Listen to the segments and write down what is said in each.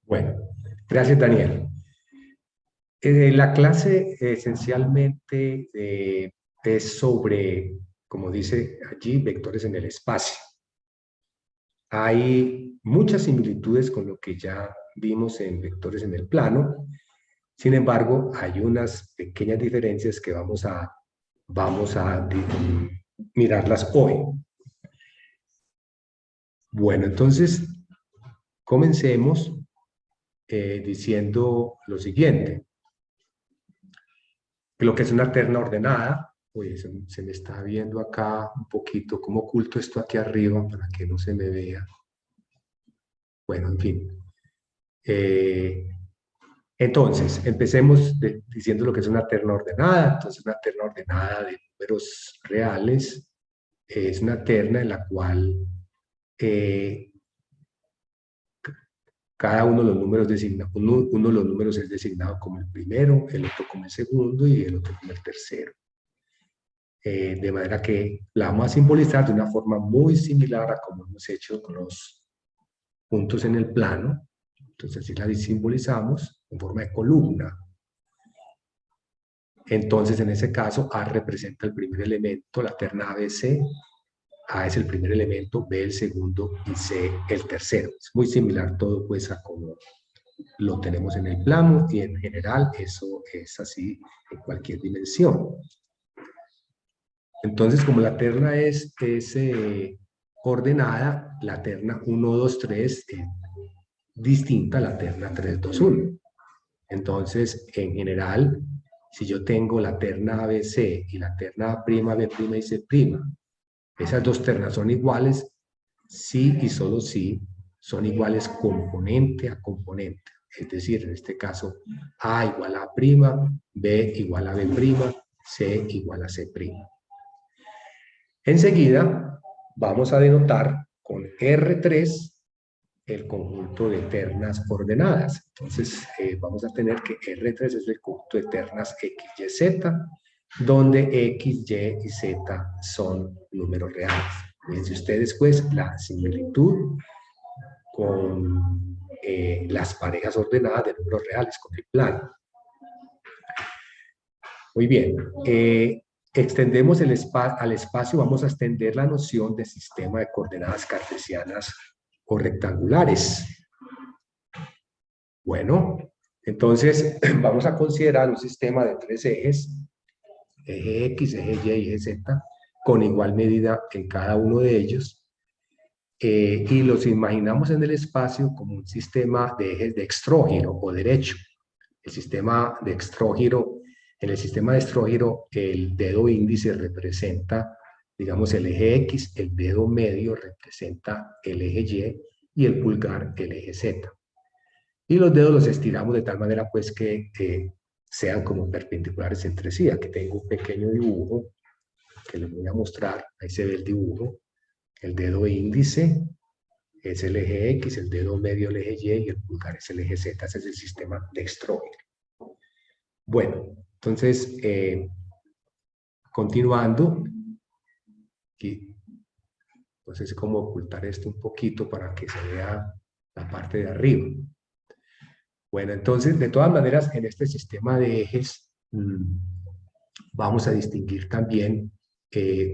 Bueno, gracias, Daniel. La clase esencialmente es sobre, como dice allí, vectores en el espacio. Hay muchas similitudes con lo que ya vimos en vectores en el plano. Sin embargo, hay unas pequeñas diferencias que vamos a mirarlas hoy. Bueno, entonces, comencemos diciendo lo siguiente. Lo que es una terna ordenada. Oye, se me está viendo acá un poquito. ¿Cómo oculto esto aquí arriba para que no se me vea? Bueno, en fin. Entonces, empecemos diciendo lo que es una terna ordenada. Entonces, una terna ordenada de números reales es una terna en la cual cada uno de los números uno de los números es designado como el primero, el otro como el segundo y el otro como el tercero. De manera que la vamos a simbolizar de una forma muy similar a como hemos hecho con los puntos en el plano. Entonces, así la simbolizamos en forma de columna. Entonces, en ese caso, A representa el primer elemento, la terna ABC. A es el primer elemento, B el segundo y C el tercero. Es muy similar todo pues a como lo tenemos en el plano y en general eso es así en cualquier dimensión. Entonces, como la terna es ordenada, la terna 1, 2, 3 es distinta a la terna 3, 2, 1. Entonces, en general, si yo tengo la terna ABC y la terna A', B' y C', esas dos ternas son iguales si y solo si son iguales componente a componente. Es decir, en este caso, A igual a A', B igual a B', C igual a C'. Enseguida vamos a denotar con R3 el conjunto de ternas ordenadas. Entonces vamos a tener que R3 es el conjunto de ternas X, Y, Z, donde X, Y y Z son números reales. Fíjense ustedes pues la similitud con las parejas ordenadas de números reales, con el plano. Muy bien. Extendemos al espacio, vamos a extender la noción de sistema de coordenadas cartesianas o rectangulares. Bueno, entonces vamos a considerar un sistema de tres ejes, eje X, eje Y y eje Z, con igual medida en cada uno de ellos, y los imaginamos en el espacio como un sistema de ejes de extrógiro o derecho. El sistema de extrógiro, en el sistema de extrógiro, el dedo índice representa, digamos, el eje X, el dedo medio representa el eje Y el pulgar el eje Z. Y los dedos los estiramos de tal manera pues que sean como perpendiculares entre sí. Aquí tengo un pequeño dibujo que les voy a mostrar. Ahí se ve el dibujo. El dedo índice es el eje X, el dedo medio el eje Y y el pulgar es el eje Z. Ese es el sistema de extrógiro. Bueno, entonces, continuando, aquí, entonces, cómo ocultar esto un poquito para que se vea la parte de arriba. Bueno, entonces, de todas maneras, en este sistema de ejes vamos a distinguir también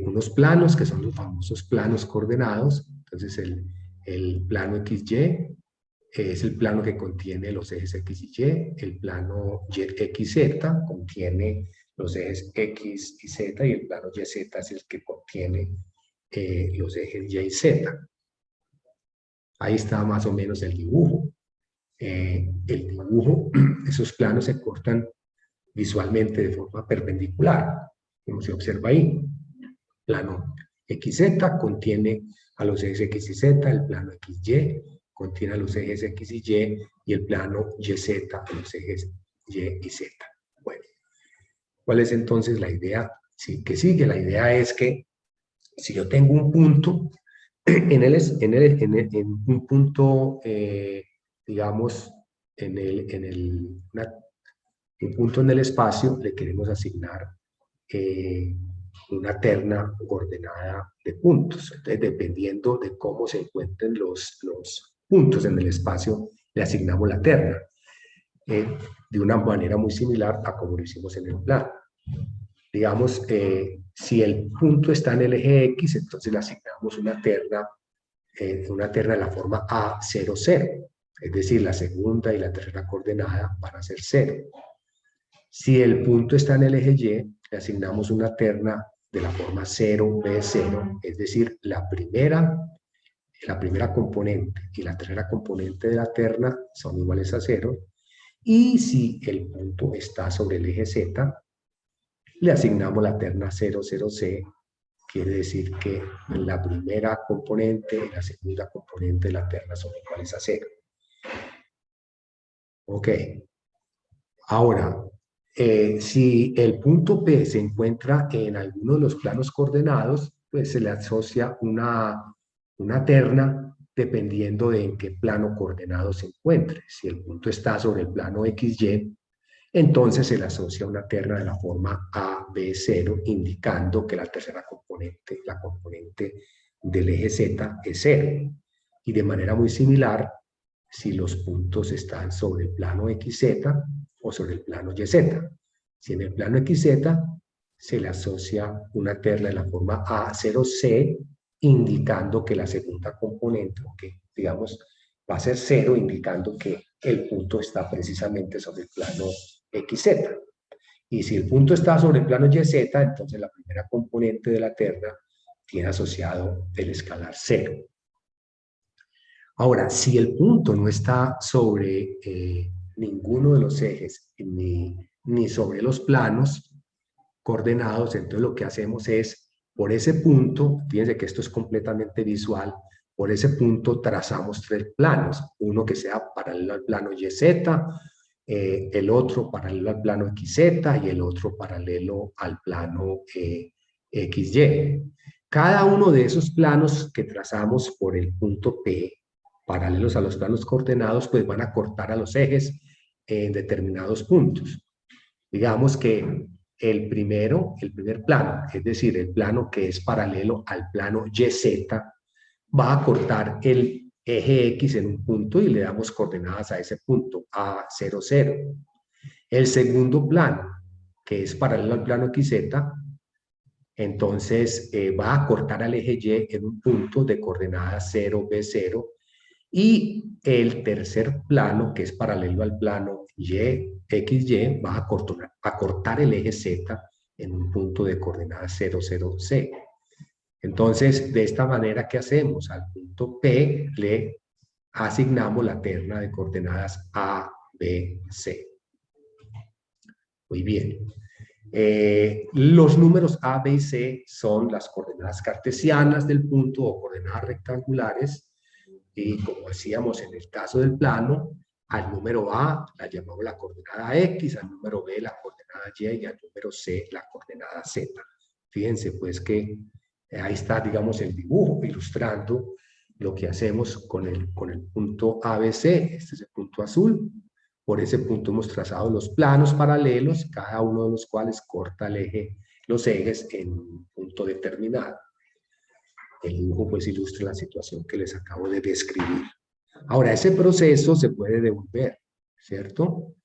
unos planos, que son los famosos planos coordenados. Entonces, el plano XY es el plano que contiene los ejes X y Y, el plano YXZ contiene los ejes X y Z, y el plano YZ es el que contiene los ejes Y y Z. Ahí está más o menos el dibujo. El dibujo, esos planos se cortan visualmente de forma perpendicular, como se observa ahí. Plano XZ contiene a los ejes X y Z, el plano XY contiene a los ejes X y Y, y el plano YZ a los ejes Y y Z. Bueno, ¿cuál es entonces la idea que sigue? La idea es que si yo tengo un punto, en un punto, digamos, un punto en el espacio, le queremos asignar una terna ordenada de puntos. Entonces, dependiendo de cómo se encuentren los puntos en el espacio, le asignamos la terna, de una manera muy similar a como lo hicimos en el plano. Digamos, si el punto está en el eje X, entonces le asignamos una terna de la forma A00, es decir, la segunda y la tercera coordenada van a ser 0. Si el punto está en el eje Y, le asignamos una terna de la forma 0B0, es decir, la primera componente y la tercera componente de la terna son iguales a 0. Y si el punto está sobre el eje Z, le asignamos la terna 00C, quiere decir que la primera componente y la segunda componente de la terna son iguales a 0. Ok. Ahora, si el punto P se encuentra en alguno de los planos coordenados, pues se le asocia una terna dependiendo de en qué plano coordenado se encuentre. Si el punto está sobre el plano XY, entonces se le asocia una terna de la forma AB0, indicando que la tercera componente, la componente del eje Z, es 0. Y de manera muy similar, si los puntos están sobre el plano XZ o sobre el plano YZ. Si en el plano XZ se le asocia una terna de la forma A0C, indicando que la segunda componente, que digamos va a ser 0, indicando que el punto está precisamente sobre el plano XZ. Y si el punto está sobre el plano YZ, entonces la primera componente de la terna tiene asociado el escalar 0. Ahora, si el punto no está sobre ninguno de los ejes ni sobre los planos coordenados, entonces lo que hacemos es, por ese punto, fíjense que esto es completamente visual, por ese punto trazamos 3 planos, uno que sea paralelo al plano YZ, el otro paralelo al plano XZ y el otro paralelo al plano XY. Cada uno de esos planos que trazamos por el punto P, paralelos a los planos coordenados, pues van a cortar a los ejes en determinados puntos. Digamos que el primer plano, es decir, el plano que es paralelo al plano YZ, va a cortar el eje X en un punto y le damos coordenadas a ese punto, A00. El segundo plano, que es paralelo al plano XZ, entonces va a cortar al eje Y en un punto de coordenadas 0B0. Y el tercer plano, que es paralelo al plano XY, va a cortar el eje Z en un punto de coordenadas 00C. Entonces, de esta manera, ¿qué hacemos? Al punto P le asignamos la terna de coordenadas A, B, C. Muy bien. Los números A, B y C son las coordenadas cartesianas del punto o coordenadas rectangulares. Y como decíamos en el caso del plano, al número A la llamamos la coordenada X, al número B la coordenada Y y al número C la coordenada Z. Fíjense pues que ahí está, digamos, el dibujo ilustrando lo que hacemos con el punto ABC. Este es el punto azul. Por ese punto hemos trazado los planos paralelos, cada uno de los cuales corta los ejes en un punto determinado. El dibujo pues ilustra la situación que les acabo de describir. Ahora, ese proceso se puede devolver, ¿cierto?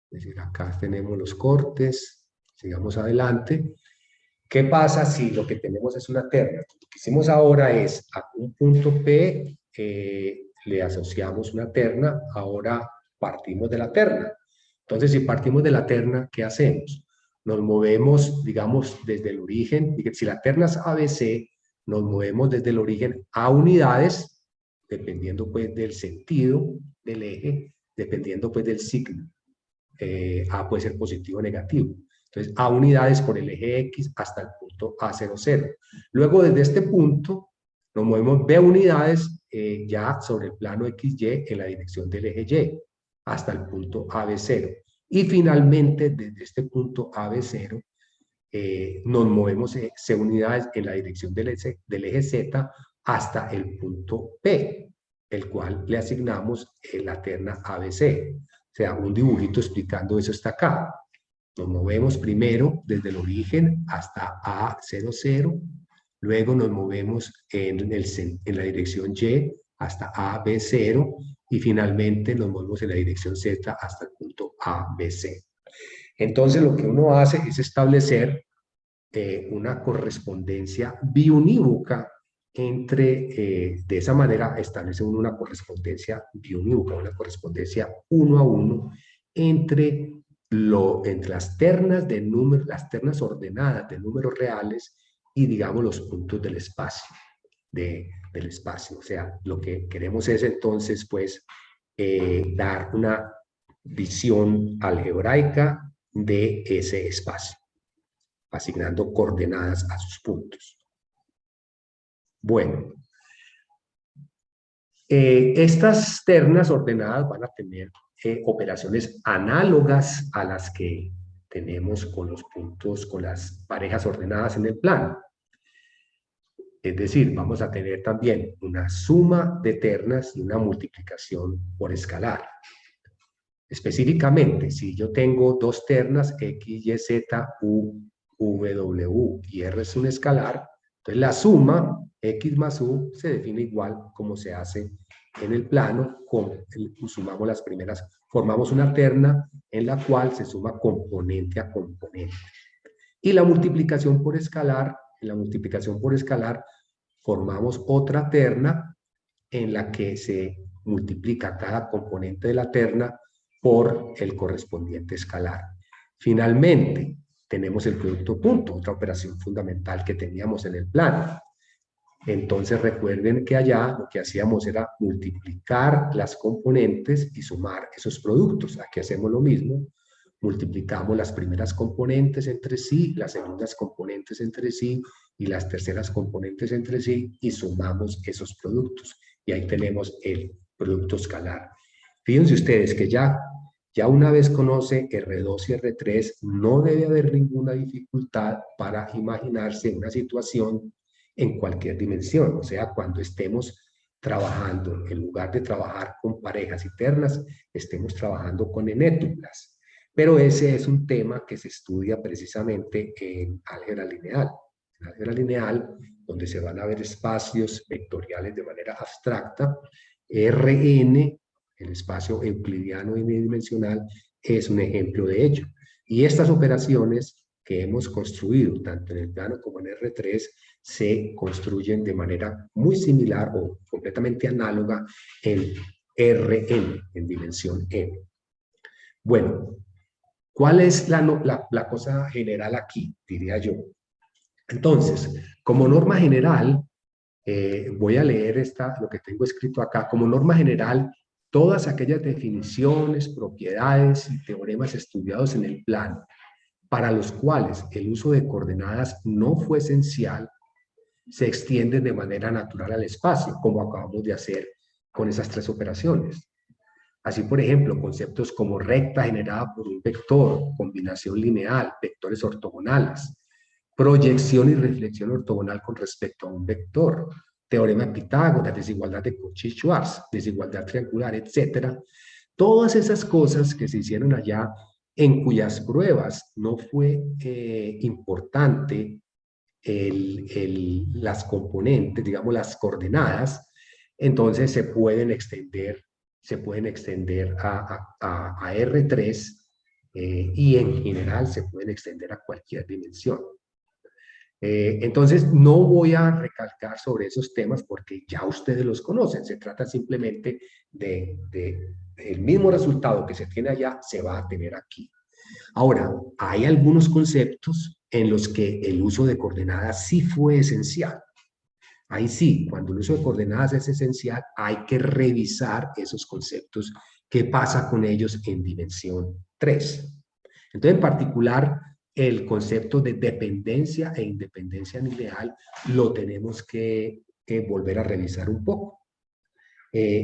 Es decir, acá tenemos los cortes, sigamos adelante. ¿Qué pasa si lo que tenemos es una terna? Lo que hicimos ahora es a un punto P le asociamos una terna, ahora partimos de la terna. Entonces, si partimos de la terna, ¿qué hacemos? Nos movemos, digamos, desde el origen. Si la terna es ABC, nos movemos desde el origen a unidades, dependiendo pues del sentido del eje, dependiendo pues del signo. A puede ser positivo o negativo. Entonces, a unidades por el eje X hasta el punto A00. Luego, desde este punto, nos movemos B unidades ya sobre el plano XY en la dirección del eje Y, hasta el punto AB0. Y finalmente, desde este punto AB0, nos movemos C unidades en la dirección del eje Z hasta el punto P, el cual le asignamos la terna ABC. O sea, un dibujito explicando eso está acá. Nos movemos primero desde el origen hasta A00, luego nos movemos en la dirección Y hasta AB0 y finalmente nos movemos en la dirección Z hasta el punto ABC. Entonces lo que uno hace es establecer una correspondencia biunívoca de esa manera establece uno una correspondencia biunívoca, una correspondencia 1 a 1 entre las ternas de números, las ternas ordenadas de números reales y, digamos, los puntos del espacio, del espacio. O sea, lo que queremos es entonces, pues, dar una visión algebraica de ese espacio, asignando coordenadas a sus puntos. Bueno, estas ternas ordenadas van a tener operaciones análogas a las que tenemos con los puntos, con las parejas ordenadas en el plano. Es decir, vamos a tener también una suma de ternas y una multiplicación por escalar. Específicamente, si yo tengo dos ternas, X, Y, Z, U, W y R es un escalar, entonces la suma X más U se define igual como se hace en el plano, sumamos las primeras, formamos una terna en la cual se suma componente a componente. Y la multiplicación por escalar, en la multiplicación por escalar formamos otra terna en la que se multiplica cada componente de la terna por el correspondiente escalar. Finalmente, tenemos el producto punto, otra operación fundamental que teníamos en el plano. Entonces recuerden que allá lo que hacíamos era multiplicar las componentes y sumar esos productos. Aquí hacemos lo mismo, multiplicamos las primeras componentes entre sí, las segundas componentes entre sí y las terceras componentes entre sí y sumamos esos productos. Y ahí tenemos el producto escalar. Fíjense ustedes que ya una vez conoce R2 y R3, no debe haber ninguna dificultad para imaginarse una situación en cualquier dimensión. O sea, cuando estemos trabajando, en lugar de trabajar con parejas y ternas, estemos trabajando con enétuplas. Pero ese es un tema que se estudia precisamente en álgebra lineal. En álgebra lineal, donde se van a ver espacios vectoriales de manera abstracta, Rn, el espacio euclidiano unidimensional, es un ejemplo de ello. Y estas operaciones que hemos construido, tanto en el plano como en R3, se construyen de manera muy similar o completamente análoga en Rn, en dimensión n. Bueno, ¿cuál es la cosa general aquí? Diría yo. Entonces, como norma general, voy a leer lo que tengo escrito acá. Como norma general, todas aquellas definiciones, propiedades y teoremas estudiados en el plano, para los cuales el uso de coordenadas no fue esencial, se extienden de manera natural al espacio, como acabamos de hacer con esas tres operaciones. Así, por ejemplo, conceptos como recta generada por un vector, combinación lineal, vectores ortogonales, proyección y reflexión ortogonal con respecto a un vector, teorema de Pitágoras, desigualdad de Cauchy-Schwarz, desigualdad triangular, etc. Todas esas cosas que se hicieron allá, en cuyas pruebas no fue importante las componentes, digamos las coordenadas, entonces se pueden extender a R3 y en general se pueden extender a cualquier dimensión. Entonces no voy a recalcar sobre esos temas porque ya ustedes los conocen, se trata simplemente el mismo resultado que se tiene allá se va a tener aquí. Ahora, hay algunos conceptos en los que el uso de coordenadas sí fue esencial. Ahí sí, cuando el uso de coordenadas es esencial, hay que revisar esos conceptos, qué pasa con ellos en dimensión 3. Entonces, en particular, el concepto de dependencia e independencia lineal lo tenemos que volver a revisar un poco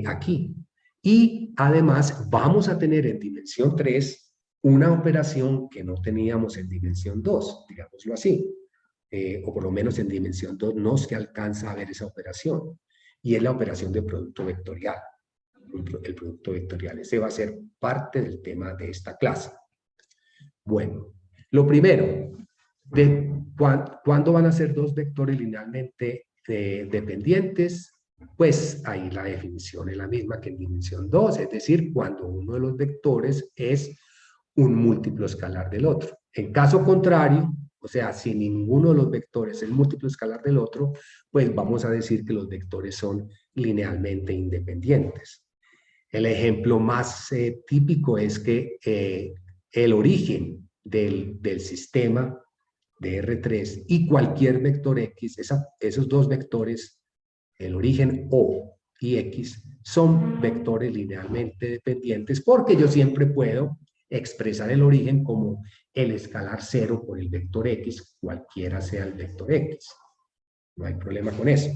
aquí. Y además vamos a tener en dimensión 3 una operación que no teníamos en dimensión 2, digámoslo así, o por lo menos en dimensión 2 no se alcanza a ver esa operación, y es la operación de producto vectorial. El producto vectorial, ese va a ser parte del tema de esta clase. Bueno, lo primero, ¿cuándo van a ser dos vectores linealmente dependientes? Pues ahí la definición es la misma que en dimensión 2, es decir, cuando uno de los vectores es un múltiplo escalar del otro. En caso contrario, o sea, si ninguno de los vectores es múltiplo escalar del otro, pues vamos a decir que los vectores son linealmente independientes. El ejemplo más típico es que el origen del sistema de R3 y cualquier vector X, esos dos vectores, el origen O y X, son vectores linealmente dependientes porque yo siempre puedo expresar el origen como el escalar 0 por el vector X, cualquiera sea el vector X. No hay problema con eso.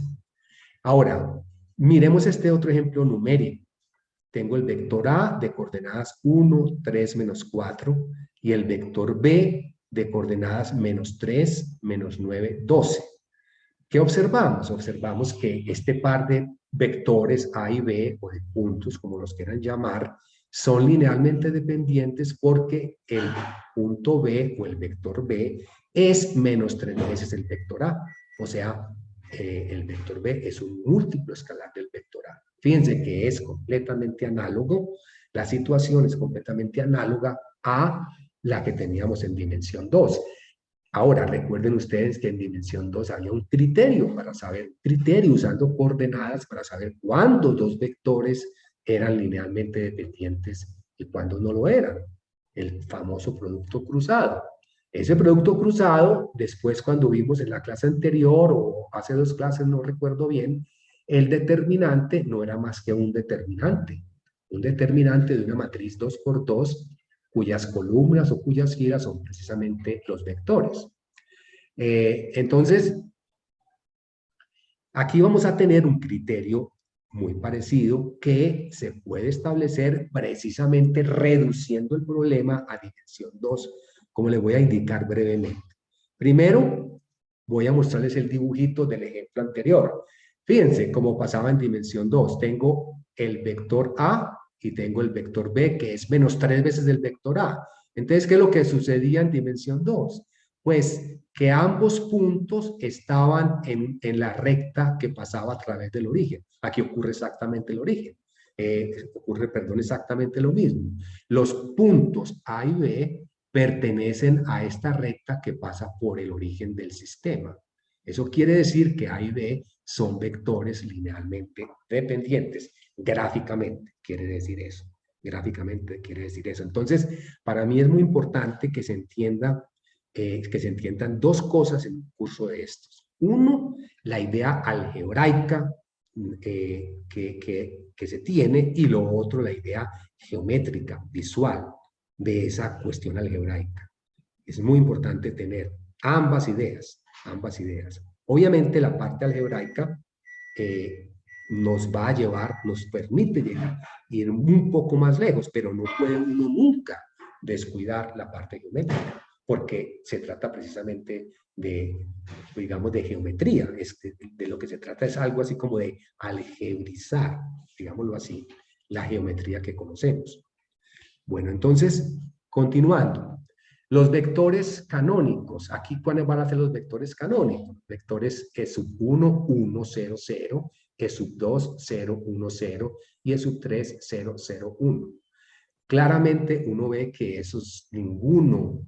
Ahora, miremos este otro ejemplo numérico. Tengo el vector A de coordenadas 1, 3, menos 4 y el vector B de coordenadas menos 3, menos 9, 12. ¿Qué observamos? Observamos que este par de vectores A y B, o de puntos, como los quieran llamar, son linealmente dependientes porque el punto B o el vector B es menos 3 veces el vector A. O sea, el vector B es un múltiplo escalar del vector A. Fíjense que es completamente análogo, la situación es completamente análoga a la que teníamos en dimensión 2. Ahora, recuerden ustedes que en dimensión 2 había un criterio para saber, criterio usando coordenadas para saber cuándo dos vectores eran linealmente dependientes y cuándo no lo eran. El famoso producto cruzado. Ese producto cruzado, después cuando vimos en la clase anterior o hace dos clases, no recuerdo bien, el determinante no era más que un determinante de una matriz 2 por 2 cuyas columnas o cuyas filas son precisamente los vectores. Entonces, aquí vamos a tener un criterio muy parecido que se puede establecer precisamente reduciendo el problema a dimensión 2, como les voy a indicar brevemente. Primero, voy a mostrarles el dibujito del ejemplo anterior. Fíjense cómo pasaba en dimensión 2. Tengo el vector A y tengo el vector B, que es menos 3 veces el vector A. Entonces, ¿qué es lo que sucedía en dimensión 2? Pues que ambos puntos estaban en la recta que pasaba a través del origen. Aquí ocurre exactamente el origen. Perdón, exactamente lo mismo. Los puntos A y B pertenecen a esta recta que pasa por el origen del sistema. Eso quiere decir que A y B son vectores linealmente dependientes. Gráficamente quiere decir eso. Gráficamente quiere decir eso. Entonces, para mí es muy importante que se entienda que se entiendan dos cosas en un curso de estos. Uno, la idea algebraica que se tiene y lo otro, la idea geométrica, visual de esa cuestión algebraica. Es muy importante tener ambas ideas, ambas ideas. Obviamente la parte algebraica nos va a llevar, nos permite llegar, ir un poco más lejos, pero no puede uno nunca descuidar la parte geométrica, porque se trata precisamente de, digamos, de geometría. De lo que se trata es algo así como de algebrizar, digámoslo así, la geometría que conocemos. Bueno, entonces, continuando. Los vectores canónicos. Aquí, ¿cuáles van a ser los vectores canónicos? Vectores E sub 1, 1, 0, 0, E sub 2, 0, 1, 0 y E sub 3, 0, 0, 1. Claramente uno ve que esos ningún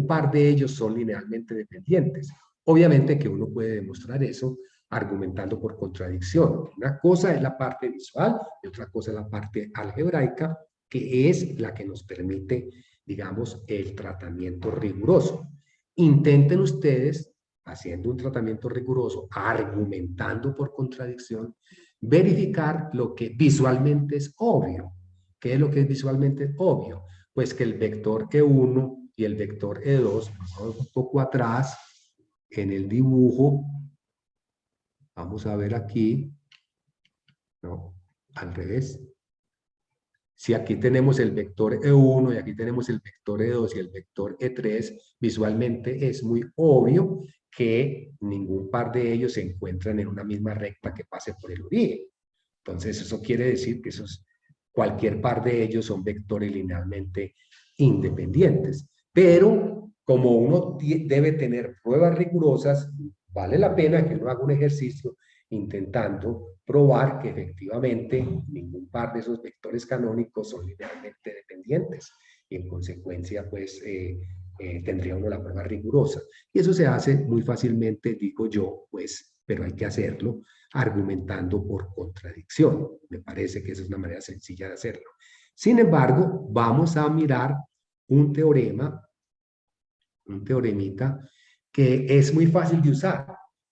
par de ellos son linealmente dependientes. Obviamente que uno puede demostrar eso argumentando por contradicción. Una cosa es la parte visual y otra cosa es la parte algebraica, que es la que nos permite, digamos, el tratamiento riguroso. Intenten ustedes, haciendo un tratamiento riguroso, argumentando por contradicción, verificar lo que visualmente es obvio. ¿Qué es lo que es visualmente obvio? Pues que el vector E1 y el vector E2, vamos un poco atrás en el dibujo, vamos a ver aquí, no, al revés. Si aquí tenemos el vector E1 y aquí tenemos el vector E2 y el vector E3, visualmente es muy obvio que ningún par de ellos se encuentran en una misma recta que pase por el origen. Entonces, eso quiere decir que cualquier par de ellos son vectores linealmente independientes. Pero, como uno debe tener pruebas rigurosas, vale la pena que uno haga un ejercicio intentando probar que efectivamente ningún par de esos vectores canónicos son linealmente dependientes. Y en consecuencia, pues, tendría uno la prueba rigurosa. Y eso se hace muy fácilmente, digo yo, pues, pero hay que hacerlo argumentando por contradicción. Me parece que esa es una manera sencilla de hacerlo. Sin embargo, vamos a mirar un teoremita que es muy fácil de usar.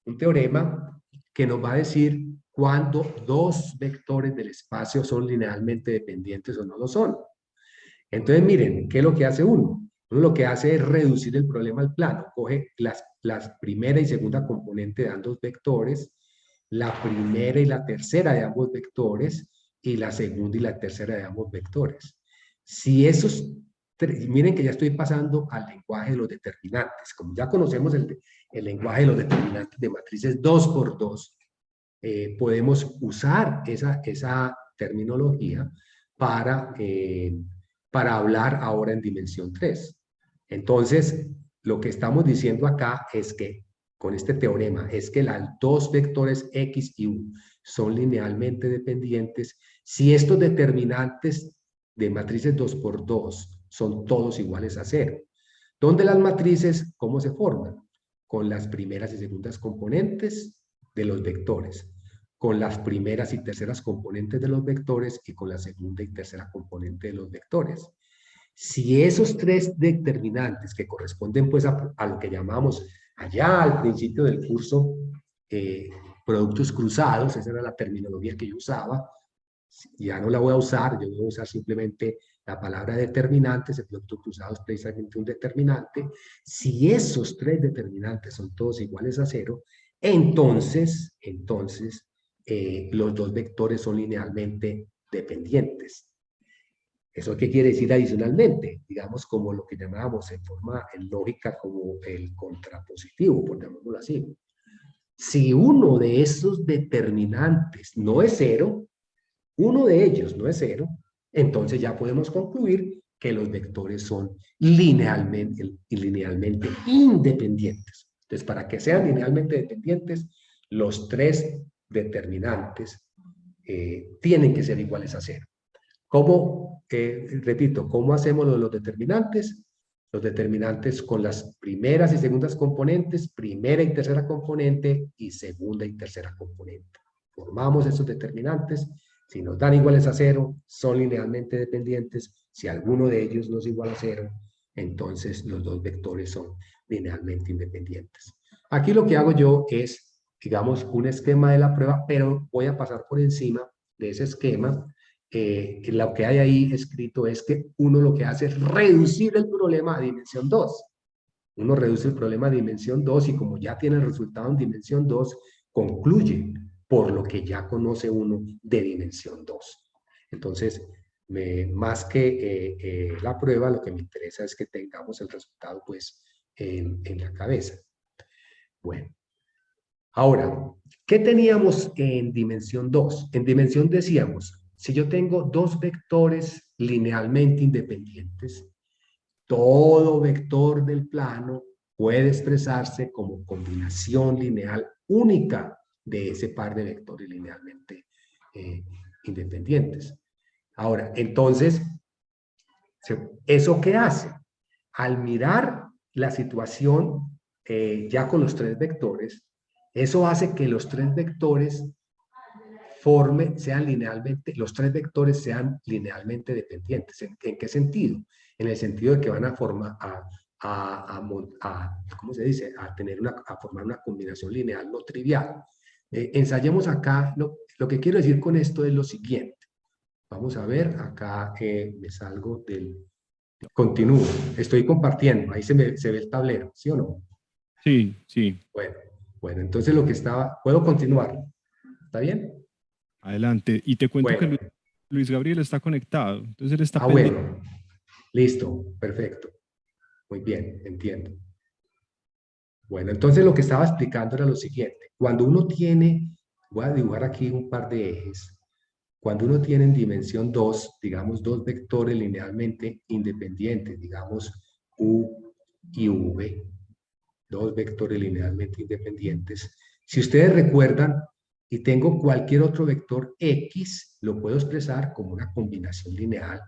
Un teorema que nos va a decir cuando dos vectores del espacio son linealmente dependientes o no lo son. Entonces, miren, ¿qué es lo que hace uno? Uno lo que hace es reducir el problema al plano. Coge las primera y segunda componente de ambos vectores, la primera y la tercera de ambos vectores, y la segunda y la tercera de ambos vectores. Si esos miren que ya estoy pasando al lenguaje de los determinantes. Como ya conocemos el lenguaje de los determinantes de matrices 2 por 2, podemos usar esa terminología para hablar ahora en dimensión 3. Entonces, lo que estamos diciendo acá es que, con este teorema, es que los dos vectores X y Y son linealmente dependientes si estos determinantes de matrices 2 por 2 son todos iguales a 0. ¿Dónde las matrices, cómo se forman? Con las primeras y segundas componentes de los vectores, con las primeras y terceras componentes de los vectores y con la segunda y tercera componente de los vectores. Si esos tres determinantes que corresponden pues a lo que llamamos allá al principio del curso productos cruzados, esa era la terminología que yo usaba, ya no la voy a usar, yo voy a usar simplemente la palabra determinantes, el producto cruzado es precisamente un determinante. Si esos tres determinantes son todos iguales a 0, entonces los dos vectores son linealmente dependientes. ¿Eso qué quiere decir adicionalmente? Digamos como lo que llamábamos en lógica como el contrapositivo, por llamarlo así. Si uno de esos determinantes no es 0, uno de ellos no es 0, entonces ya podemos concluir que los vectores son linealmente independientes. Entonces, para que sean linealmente dependientes, los tres determinantes tienen que ser iguales a 0. ¿Cómo, repito, cómo hacemos lo de los determinantes? Los determinantes con las primeras y segundas componentes, primera y tercera componente y segunda y tercera componente. Formamos esos determinantes. Si nos dan iguales a 0, son linealmente dependientes. Si alguno de ellos no es igual a 0, entonces los dos vectores son linealmente independientes. Aquí lo que hago yo es, digamos, un esquema de la prueba, pero voy a pasar por encima de ese esquema. Lo que hay ahí escrito es que uno lo que hace es reducir el problema a dimensión 2. Uno reduce el problema a dimensión 2 y como ya tiene el resultado en dimensión 2, concluye por lo que ya conoce uno de dimensión 2. Entonces, más que la prueba, lo que me interesa es que tengamos el resultado pues en la cabeza. Bueno, ahora, ¿qué teníamos en dimensión 2? En dimensión decíamos, si yo tengo dos vectores linealmente independientes, todo vector del plano puede expresarse como combinación lineal única de ese par de vectores linealmente independientes. Ahora, entonces, ¿eso qué hace? Al mirar la situación ya con los tres vectores, eso hace que los tres vectores los tres vectores sean linealmente dependientes. ¿En qué sentido? En el sentido de que van a formar, ¿cómo se dice? A formar una combinación lineal no trivial. Ensayemos acá, lo que quiero decir con esto es lo siguiente. Vamos a ver, acá me salgo del... Continúo, estoy compartiendo, ahí se ve el tablero, ¿sí o no? Sí, sí. Bueno, entonces lo que estaba... ¿Puedo continuar? ¿Está bien? Adelante. Y te cuento Bueno. que Luis Gabriel está conectado, entonces él está pendiente. Bueno, listo, perfecto. Muy bien, entiendo. Bueno, entonces lo que estaba explicando era lo siguiente. Cuando uno tiene, voy a dibujar aquí un par de ejes. Cuando uno tiene en dimensión 2, digamos, dos vectores linealmente independientes, digamos, U y V, dos vectores linealmente independientes. Si ustedes recuerdan, y tengo cualquier otro vector X, lo puedo expresar como una combinación lineal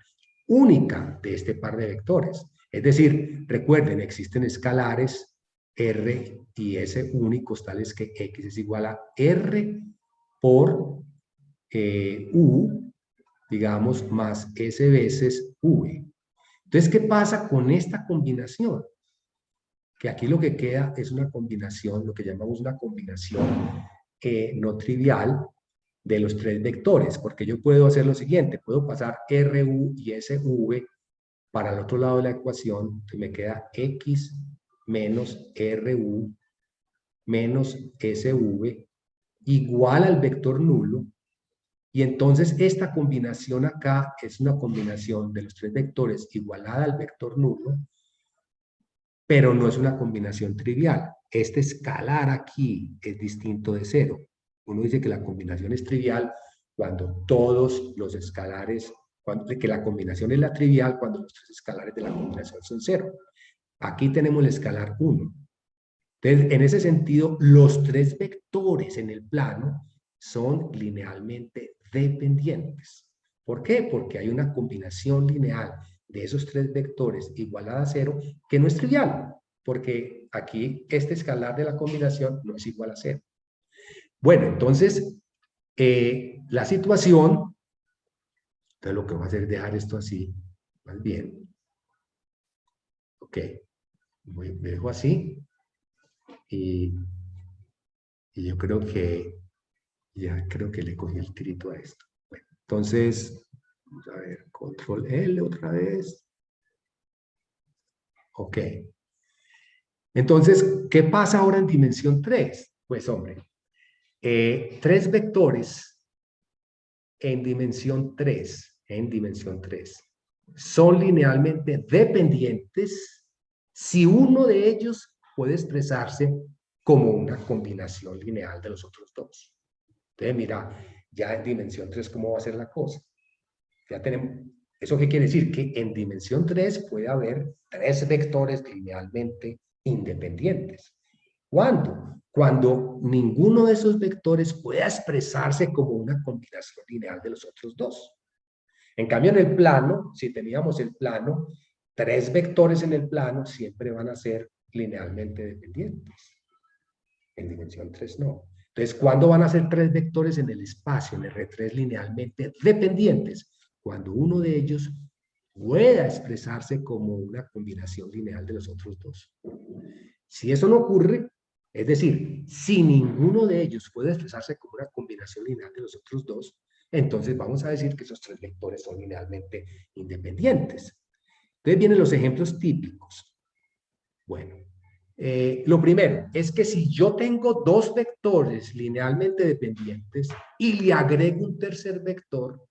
única de este par de vectores. Es decir, recuerden, existen escalares R y S únicos, tales que X es igual a R por U, digamos, más S veces V. Entonces, ¿qué pasa con esta combinación? Que aquí lo que queda es una combinación, lo que llamamos una combinación no trivial de los tres vectores, porque yo puedo hacer lo siguiente, puedo pasar RU y SV para el otro lado de la ecuación, entonces me queda X menos RU menos SV igual al vector nulo, y entonces esta combinación acá es una combinación de los tres vectores igualada al vector nulo, pero no es una combinación trivial. Este escalar aquí es distinto de cero. Uno dice que la combinación es trivial cuando todos los escalares, que la combinación es la trivial cuando los tres escalares de la combinación son cero. Aquí tenemos el escalar 1. Entonces, en ese sentido, los tres vectores en el plano son linealmente dependientes. ¿Por qué? Porque hay una combinación lineal de esos tres vectores igualada a cero que no es trivial, porque aquí este escalar de la combinación no es igual a cero. Bueno, entonces, la situación, entonces lo que voy a hacer es dejar esto así, más bien. Ok, me dejo así y yo creo que ya creo que le cogí el tirito a esto. Bueno, entonces, vamos a ver, control L otra vez. Ok. Entonces, ¿qué pasa ahora en dimensión 3? Pues, hombre, tres vectores en dimensión 3, son linealmente dependientes si uno de ellos puede expresarse como una combinación lineal de los otros dos. Entonces, mira, ya en dimensión 3, ¿cómo va a ser la cosa? Ya tenemos, ¿eso qué quiere decir? Que en dimensión 3 puede haber tres vectores linealmente independientes. ¿Cuándo? Cuando ninguno de esos vectores pueda expresarse como una combinación lineal de los otros dos. En cambio, en el plano, si teníamos el plano, tres vectores en el plano siempre van a ser linealmente dependientes. En dimensión 3 no. Entonces, ¿cuándo van a ser tres vectores en el espacio, en R3 linealmente dependientes? Cuando uno de ellos pueda expresarse como una combinación lineal de los otros dos. Si eso no ocurre, es decir, si ninguno de ellos puede expresarse como una combinación lineal de los otros dos, entonces vamos a decir que esos tres vectores son linealmente independientes. Entonces vienen los ejemplos típicos. Bueno, lo primero es que si yo tengo dos vectores linealmente dependientes y le agrego un tercer vector,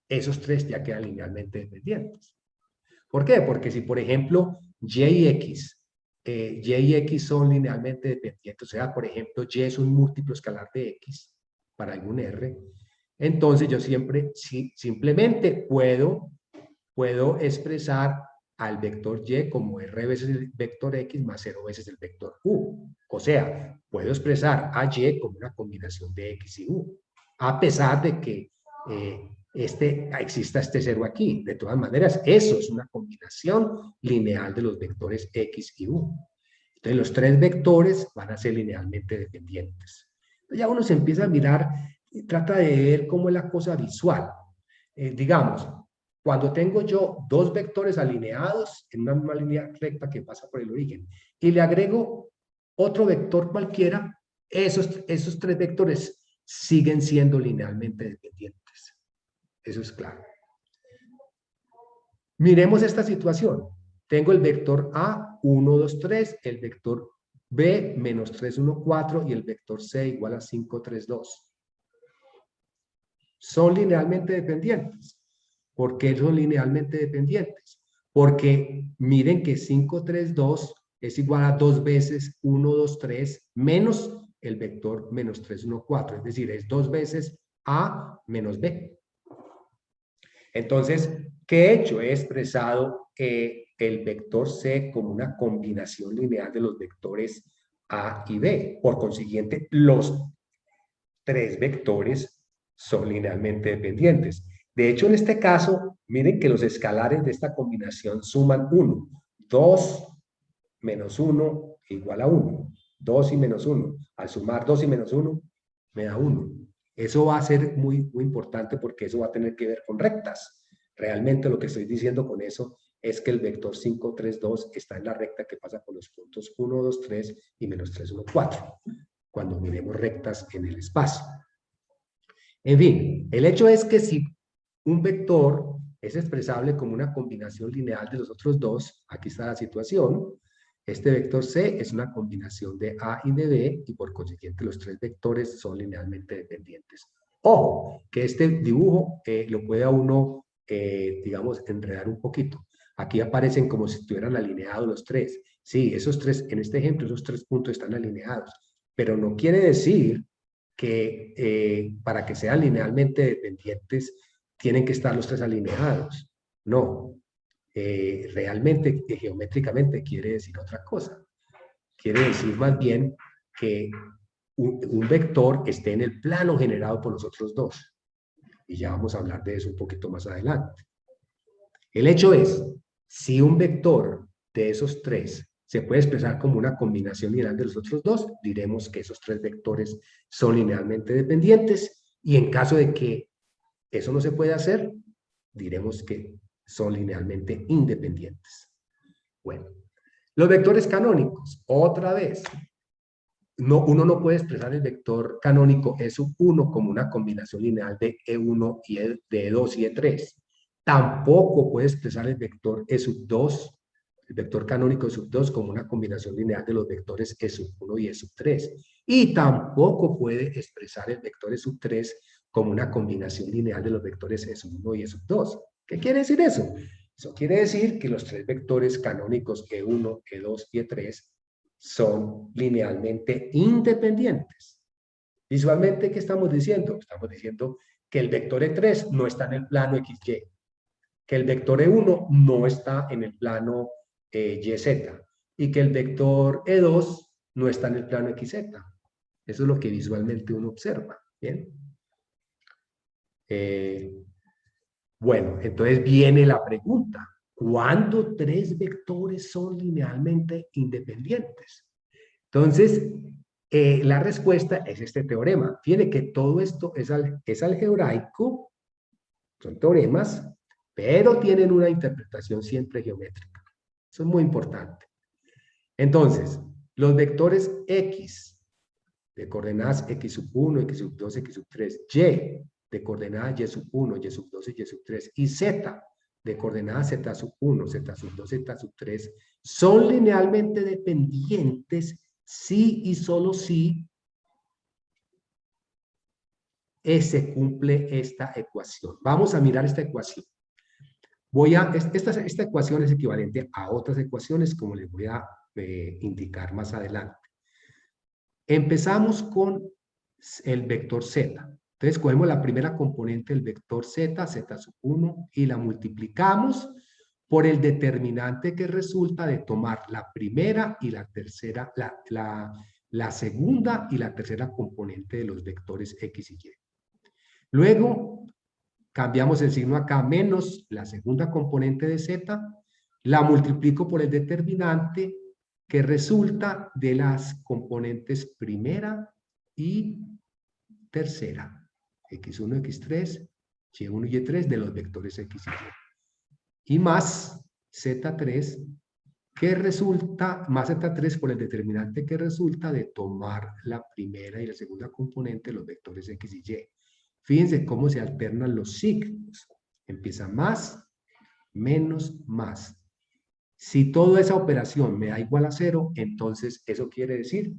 esos tres ya quedan linealmente dependientes. ¿Por qué? Porque si, por ejemplo, y X son linealmente dependientes, o sea, por ejemplo, Y es un múltiplo escalar de X para algún R, entonces yo simplemente puedo expresar al vector Y como R veces el vector X más 0 veces el vector U. O sea, puedo expresar a Y como una combinación de X y U, a pesar de que exista este 0 aquí. De todas maneras, eso es una combinación lineal de los vectores X y U. Entonces, los tres vectores van a ser linealmente dependientes. Entonces, ya uno se empieza a mirar y trata de ver cómo es la cosa visual. Digamos, cuando tengo yo dos vectores alineados en una misma línea recta que pasa por el origen y le agrego otro vector cualquiera, esos tres vectores siguen siendo linealmente dependientes. Eso es claro. Miremos esta situación. Tengo el vector A, 1, 2, 3, el vector B, menos 3, 1, 4 y el vector C igual a 5, 3, 2. Son linealmente dependientes. ¿Por qué son linealmente dependientes? Porque miren que 5, 3, 2 es igual a 2 veces 1, 2, 3 menos el vector menos 3, 1, 4. Es decir, es 2 veces A menos B. Entonces, ¿qué he hecho? He expresado el vector C como una combinación lineal de los vectores A y B. Por consiguiente, tres vectores son linealmente dependientes. De hecho, en este caso, miren que los escalares de esta combinación suman 1. 2 menos 1 igual a 1. 2 y menos 1. Al sumar 2 y menos 1, me da 1. Eso va a ser muy importante porque eso va a tener que ver con rectas. Realmente lo que estoy diciendo con eso es que el vector 5, 3, 2 está en la recta que pasa por los puntos 1, 2, 3 y menos 3, 1, 4, cuando miremos rectas en el espacio. En fin, el hecho es que si un vector es expresable como una combinación lineal de los otros dos, aquí está la situación, este vector C es una combinación de A y de B y por consiguiente los tres vectores son linealmente dependientes. Ojo, que este dibujo lo puede a uno, digamos, enredar un poquito. Aquí aparecen como si estuvieran alineados los tres. Sí, esos tres, en este ejemplo, esos tres puntos están alineados, pero no quiere decir que para que sean linealmente dependientes tienen que estar los tres alineados. No, realmente, geométricamente quiere decir otra cosa. Quiere decir más bien que un vector esté en el plano generado por los otros dos. Y ya vamos a hablar de eso un poquito más adelante. El hecho es, si un vector de esos tres se puede expresar como una combinación lineal de los otros dos, diremos que esos tres vectores son linealmente dependientes, y en caso de que eso no se pueda hacer, diremos que son linealmente independientes. Bueno, los vectores canónicos, otra vez, uno no puede expresar el vector canónico E sub 1 como una combinación lineal de E1 y de E2 y E3. Tampoco puede expresar el vector E sub 2, el vector canónico E sub 2 como una combinación lineal de los vectores E sub 1 y E sub 3. Y tampoco puede expresar el vector E sub 3 como una combinación lineal de los vectores E sub 1 y E sub 2. ¿Qué quiere decir eso? Eso quiere decir que los tres vectores canónicos E1, E2 y E3 son linealmente independientes. Visualmente, ¿qué estamos diciendo? Estamos diciendo que el vector E3 no está en el plano XY, que el vector E1 no está en el plano YZ y que el vector E2 no está en el plano XZ. Eso es lo que visualmente uno observa. ¿Bien? Bueno, entonces viene la pregunta. ¿Cuándo tres vectores son linealmente independientes? Entonces, la respuesta es este teorema. Fíjense que todo esto es algebraico, son teoremas, pero tienen una interpretación siempre geométrica. Eso es muy importante. Entonces, los vectores X de coordenadas X sub 1, X sub 2, X sub 3, Y de coordenadas Y sub 1, Y sub 2 y Y sub 3, y Z de coordenadas Z sub 1, Z sub 2, Z sub 3, son linealmente dependientes si y solo si se cumple esta ecuación. Vamos a mirar esta ecuación. Esta ecuación es equivalente a otras ecuaciones, como les voy a indicar más adelante. Empezamos con el vector Z. Entonces, cogemos la primera componente del vector Z, Z sub 1, y la multiplicamos por el determinante que resulta de tomar la primera y la tercera, la segunda y la tercera componente de los vectores X y Y. Luego, cambiamos el signo acá, menos la segunda componente de Z, la multiplico por el determinante que resulta de las componentes primera y tercera, X1, X3, Y1 y Y3 de los vectores X y Y. Y más Z3, que resulta, más Z3 por el determinante que resulta de tomar la primera y la segunda componente de los vectores X y Y. Fíjense cómo se alternan los signos. Empieza más, menos, más. Si toda esa operación me da igual a 0, entonces eso quiere decir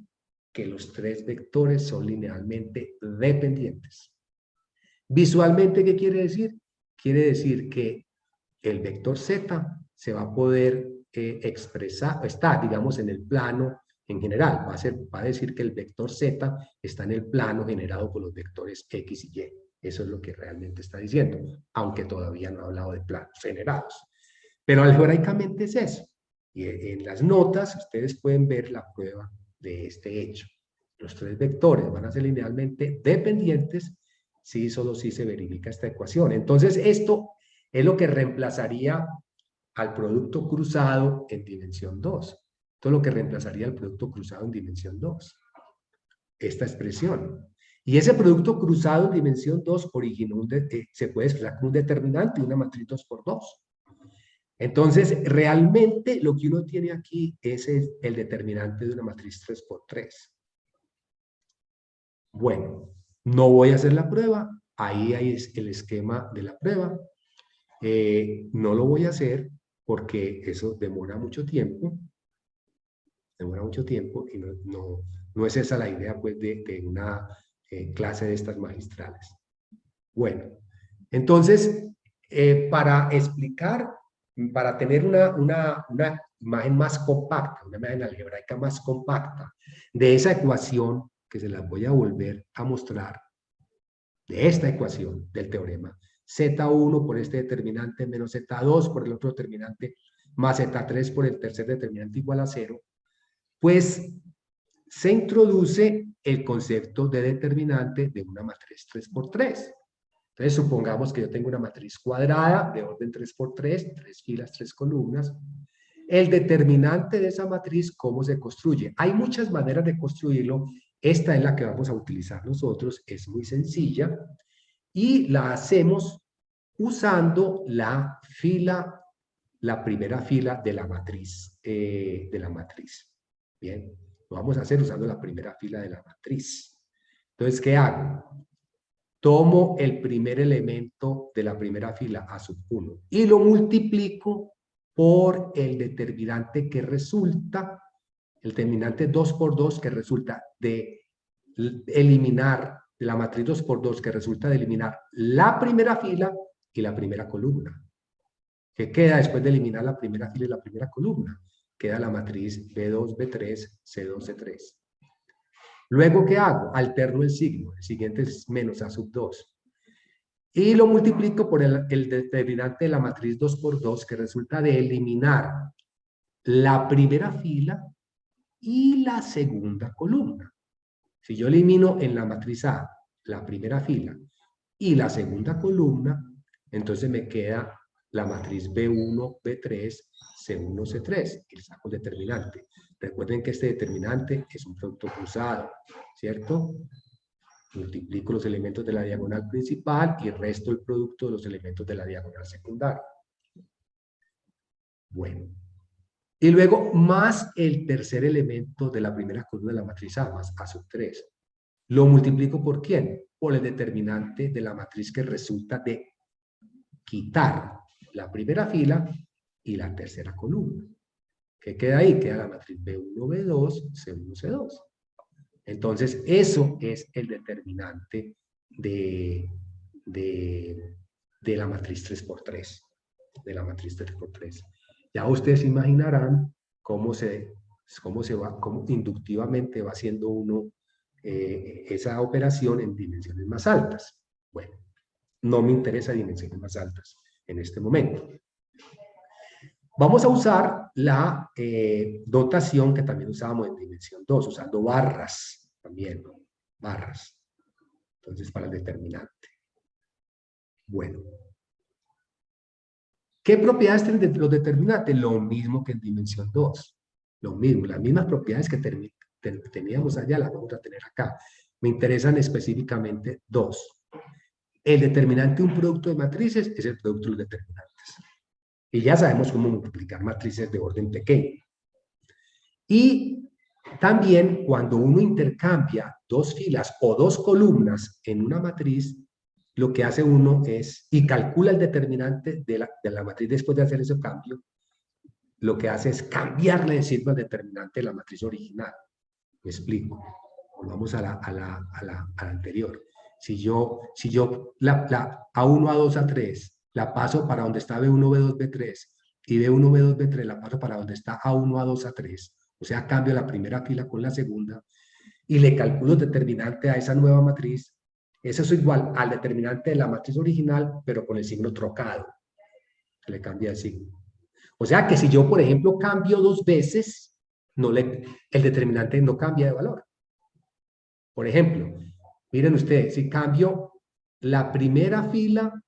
que los tres vectores son linealmente dependientes. Visualmente, ¿qué quiere decir? Quiere decir que el vector Z se va a poder expresar, está, digamos, en el plano en general. Va a decir que el vector Z está en el plano generado por los vectores X y Y. Eso es lo que realmente está diciendo, aunque todavía no ha hablado de planos generados. Pero algebraicamente es eso. Y en las notas ustedes pueden ver la prueba de este hecho. Los tres vectores van a ser linealmente dependientes si solo si se verifica esta ecuación. Entonces, esto es lo que reemplazaría al producto cruzado en dimensión 2. Esto es lo que reemplazaría al producto cruzado en dimensión 2. Esta expresión. Y ese producto cruzado en dimensión 2 originó se puede expresar como un determinante, una matriz 2 por 2. Entonces, realmente lo que uno tiene aquí es el determinante de una matriz 3 por 3. Bueno, no voy a hacer la prueba. Ahí es el esquema de la prueba. No lo voy a hacer porque eso demora mucho tiempo. Demora mucho tiempo y no es esa la idea pues, de una clase de estas magistrales. Bueno, entonces, para explicar, para tener una imagen más compacta, una imagen algebraica más compacta de esa ecuación, que se las voy a volver a mostrar, de esta ecuación del teorema, Z1 por este determinante menos Z2 por el otro determinante más Z3 por el tercer determinante igual a 0, pues se introduce el concepto de determinante de una matriz 3 por 3. Entonces, supongamos que yo tengo una matriz cuadrada de orden 3 por 3, 3 filas, 3 columnas. El determinante de esa matriz, ¿cómo se construye? Hay muchas maneras de construirlo. Esta es la que vamos a utilizar nosotros. Es muy sencilla. Y la hacemos usando la primera fila de la matriz. Bien, lo vamos a hacer usando la primera fila de la matriz. Entonces, ¿qué hago? Tomo el primer elemento de la primera fila, A sub 1, y lo multiplico por el determinante que resulta, el determinante 2 por 2 que resulta de eliminar, de la matriz 2 por 2 que resulta de eliminar la primera fila y la primera columna. ¿Qué queda después de eliminar la primera fila y la primera columna? Queda la matriz B2, B3, C2, C3. Luego, ¿qué hago? Alterno el signo. El siguiente es menos A sub 2. Y lo multiplico por el determinante de la matriz 2 por 2 que resulta de eliminar la primera fila y la segunda columna. Si yo elimino en la matriz A la primera fila y la segunda columna, entonces me queda la matriz B1, B3, C1, C3, y le saco el determinante. Recuerden que este determinante es un producto cruzado, ¿cierto? Multiplico los elementos de la diagonal principal y resto el producto de los elementos de la diagonal secundaria. Bueno. Y luego más el tercer elemento de la primera columna de la matriz A, más A sub 3. ¿Lo multiplico por quién? Por el determinante de la matriz que resulta de quitar la primera fila y la tercera columna. ¿Qué queda ahí? Queda la matriz B1, B2, C1, C2. Entonces, eso es el determinante de la matriz 3×3. De la matriz 3×3. Ya ustedes imaginarán cómo inductivamente va haciendo uno esa operación en dimensiones más altas. Bueno, no me interesa dimensiones más altas en este momento. Vamos a usar la dotación que también usábamos en dimensión 2, usando barras también, ¿no? Barras. Entonces, para el determinante. Bueno. ¿Qué propiedades tienen los determinantes? Lo mismo que en dimensión 2. Lo mismo, las mismas propiedades que teníamos allá las vamos a tener acá. Me interesan específicamente dos. El determinante de un producto de matrices es el producto de los determinantes. Y ya sabemos cómo multiplicar matrices de orden pequeño. Y también cuando uno intercambia dos filas o dos columnas en una matriz, lo que hace uno es, y calcula el determinante de la matriz después de hacer ese cambio, lo que hace es cambiarle de signo al determinante de la matriz original. Me explico. Volvamos a la anterior. Si yo la A1, A2, A3 la paso para donde está B1, B2, B3 y B1, B2, B3 la paso para donde está A1, A2, A3, o sea, cambio la primera fila con la segunda y le calculo el determinante a esa nueva matriz, eso es igual al determinante de la matriz original, pero con el signo trocado. Le cambia el signo. O sea que si yo, por ejemplo, cambio dos veces, el determinante no cambia de valor. Por ejemplo, miren ustedes, si cambio la primera fila,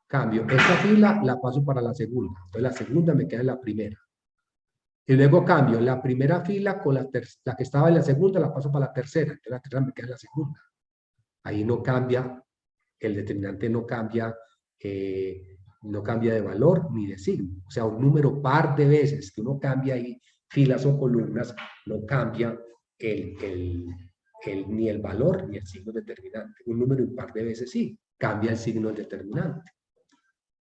cambio esta fila, la paso para la segunda. Entonces la segunda me queda en la primera. Y luego cambio la primera fila con la que estaba en la segunda, la paso para la tercera. Entonces la tercera me queda en la segunda. Ahí no cambia, el determinante no cambia de valor ni de signo. O sea, un número par de veces que uno cambia ahí filas o columnas, no cambia ni el valor ni el signo determinante. Un número impar de veces sí, cambia el signo determinante.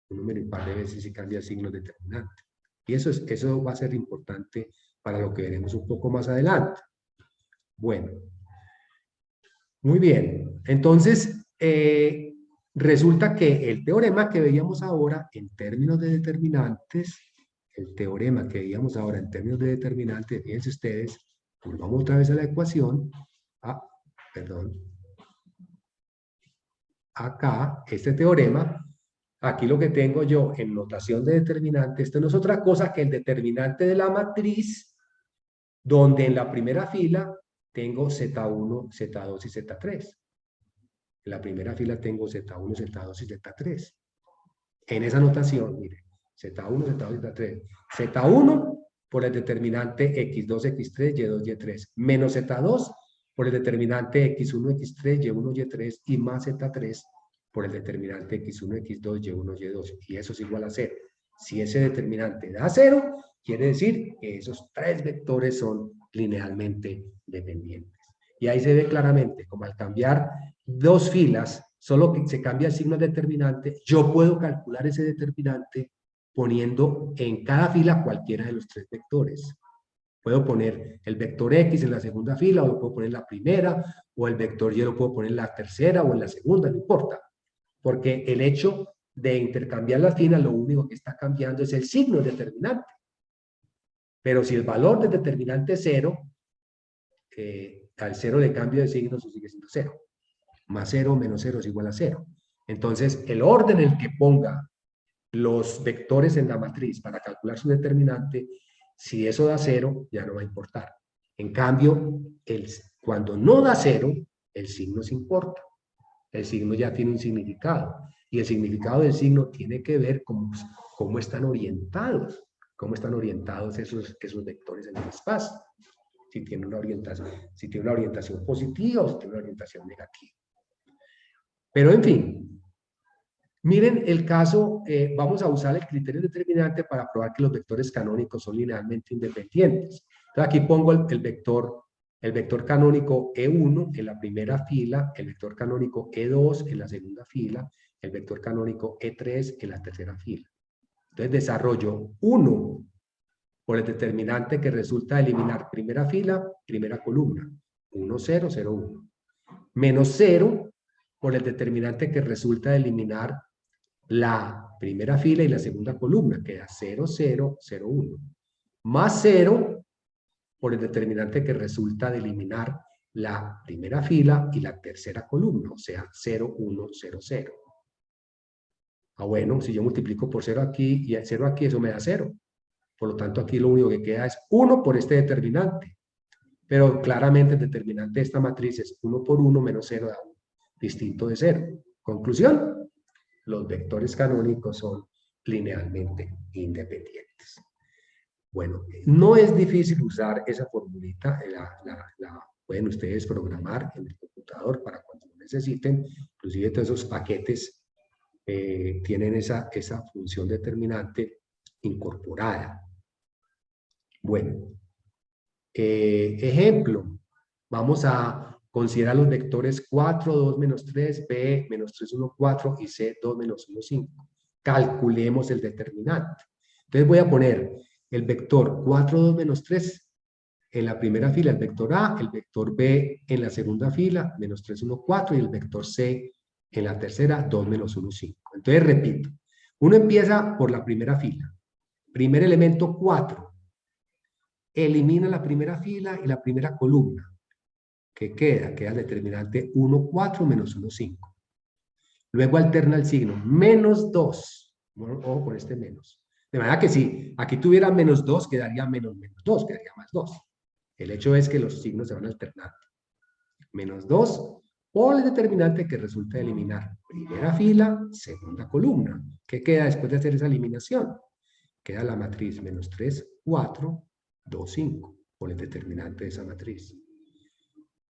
Un número impar de veces sí cambia el signo determinante. Y eso va a ser importante para lo que veremos un poco más adelante. Bueno, muy bien. Entonces, resulta que el teorema que veíamos ahora en términos de determinantes, fíjense ustedes, volvamos otra vez a la ecuación. Perdón. Acá, este teorema, aquí lo que tengo yo en notación de determinante, esto no es otra cosa que el determinante de la matriz, donde en la primera fila tengo Z1, Z2 y Z3. En la primera fila tengo Z1, Z2 y Z3. En esa notación, mire, Z1, Z2 y Z3. Z1 por el determinante X2, X3, Y2, Y3, menos Z2 por el determinante X1, X3, Y1, Y3 y más Z3 por el determinante X1, X2, Y1, Y2. Y eso es igual a 0. Si ese determinante da 0, quiere decir que esos tres vectores son linealmente dependientes. Y ahí se ve claramente, como al cambiar dos filas, solo que se cambia el signo determinante, yo puedo calcular ese determinante poniendo en cada fila cualquiera de los tres vectores. Puedo poner el vector X en la segunda fila, o lo puedo poner en la primera, o el vector Y lo puedo poner en la tercera o en la segunda, no importa. Porque el hecho de intercambiar las filas, lo único que está cambiando es el signo determinante. Pero si el valor del determinante es 0, al 0 de cambio de signo, eso sigue siendo 0. Más 0 menos 0 es igual a 0. Entonces, el orden en el que ponga los vectores en la matriz para calcular su determinante, si eso da 0, ya no va a importar. En cambio, cuando no da 0, el signo se importa. El signo ya tiene un significado. Y el significado del signo tiene que ver con cómo están orientados. Cómo están orientados esos vectores en el espacio. Si tiene una orientación positiva o si tiene una orientación negativa. Pero en fin, miren el caso, vamos a usar el criterio determinante para probar que los vectores canónicos son linealmente independientes. Entonces aquí pongo el vector canónico E1 en la primera fila, el vector canónico E2 en la segunda fila, el vector canónico E3 en la tercera fila. Entonces desarrollo 1 por el determinante que resulta de eliminar primera fila, primera columna, 1, 0, 0, 1. Menos 0 por el determinante que resulta de eliminar la primera fila y la segunda columna, queda 0, 0, 0, 1. Más 0 por el determinante que resulta de eliminar la primera fila y la tercera columna, o sea, 0, 1, 0, 0. Bueno, si yo multiplico por 0 aquí y 0 aquí, eso me da 0. Por lo tanto, aquí lo único que queda es 1 por este determinante. Pero claramente el determinante de esta matriz es 1 por 1 menos 0 da 1, distinto de 0. Conclusión, los vectores canónicos son linealmente independientes. Bueno, no es difícil usar esa formulita, la pueden ustedes programar en el computador para cuando lo necesiten, inclusive todos esos paquetes tienen esa función determinante incorporada. Bueno, ejemplo, vamos a considerar los vectores 4, 2, menos 3, B, menos 3, 1, 4 y C, 2, menos 1, 5. Calculemos el determinante. Entonces voy a poner el vector 4, 2, menos 3 en la primera fila, el vector A, el vector B en la segunda fila, menos 3, 1, 4, y el vector C en la tercera, 2, menos 1, 5. Entonces repito, uno empieza por la primera fila. Primer elemento 4. Elimina la primera fila y la primera columna. ¿Qué queda? Queda el determinante 1, 4 menos 1, 5. Luego alterna el signo, menos 2. Ojo con este menos. De manera que si aquí tuviera menos 2, quedaría menos 2, quedaría más 2. El hecho es que los signos se van alternando. menos 2 por el determinante que resulta de eliminar primera fila, segunda columna. ¿Qué queda después de hacer esa eliminación? Queda la matriz menos 3, 4, 2, 5, por el determinante de esa matriz.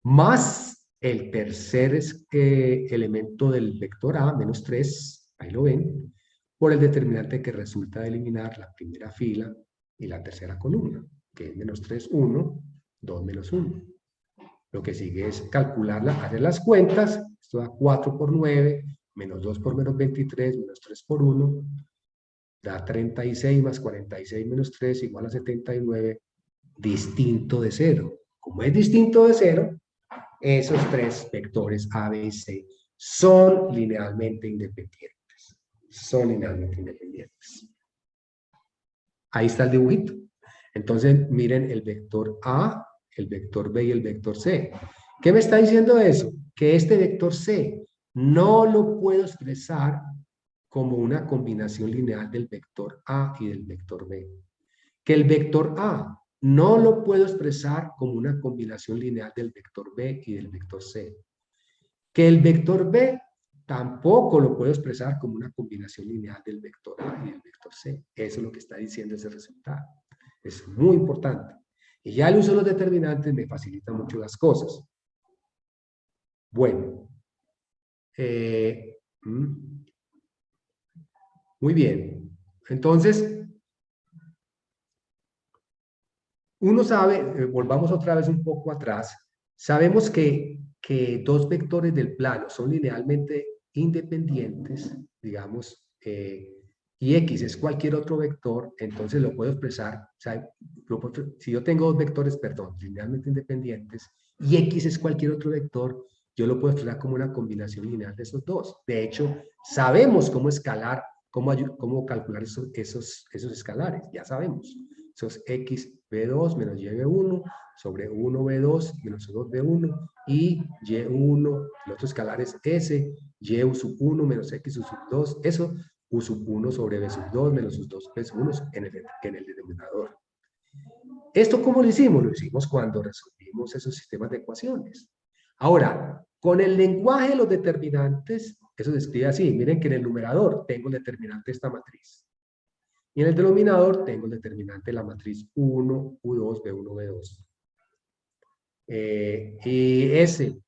Más el tercer elemento del vector A, menos 3, ahí lo ven, por el determinante que resulta de eliminar la primera fila y la tercera columna, que es menos 3, 1, 2, menos 1. Lo que sigue es calcularla, hacer las cuentas. Esto da 4 por 9, menos 2 por menos 23, menos 3 por 1, da 36 más 46 menos 3 igual a 79, distinto de 0. Como es distinto de 0, esos tres vectores A, B y C son linealmente independientes. Son linealmente independientes. Ahí está el dibujito. Entonces, miren el vector A, el vector B y el vector C. ¿Qué me está diciendo eso? Que este vector C no lo puedo expresar como una combinación lineal del vector A y del vector B. Que el vector A no lo puedo expresar como una combinación lineal del vector B y del vector C. Que el vector B tampoco lo puedo expresar como una combinación lineal del vector A y del vector C. Eso es lo que está diciendo ese resultado. Es muy importante. Y ya el uso de los determinantes me facilita mucho las cosas. Bueno. Muy bien. Entonces, uno sabe, volvamos otra vez un poco atrás, sabemos que dos vectores del plano son linealmente independientes, digamos, y X es cualquier otro vector, entonces lo puedo expresar, o sea, si yo tengo dos vectores, perdón, linealmente independientes, y X es cualquier otro vector, yo lo puedo expresar como una combinación lineal de esos dos. De hecho, sabemos cómo escalar, cómo calcular esos escalares, ya sabemos. Eso es xb2 menos yb1 sobre 1b2 menos 2b1 y y1, el otro escalar es s, y sub 1 menos x sub 2, eso u sub 1 sobre b sub 2 menos sus 2 b sub 1 en el denominador. ¿Esto cómo lo hicimos? Lo hicimos cuando resolvimos esos sistemas de ecuaciones. Ahora, con el lenguaje de los determinantes, eso se escribe así. Miren que en el numerador tengo el determinante de esta matriz. Y en el denominador tengo el determinante de la matriz 1, U2, B1, B2. Y ese,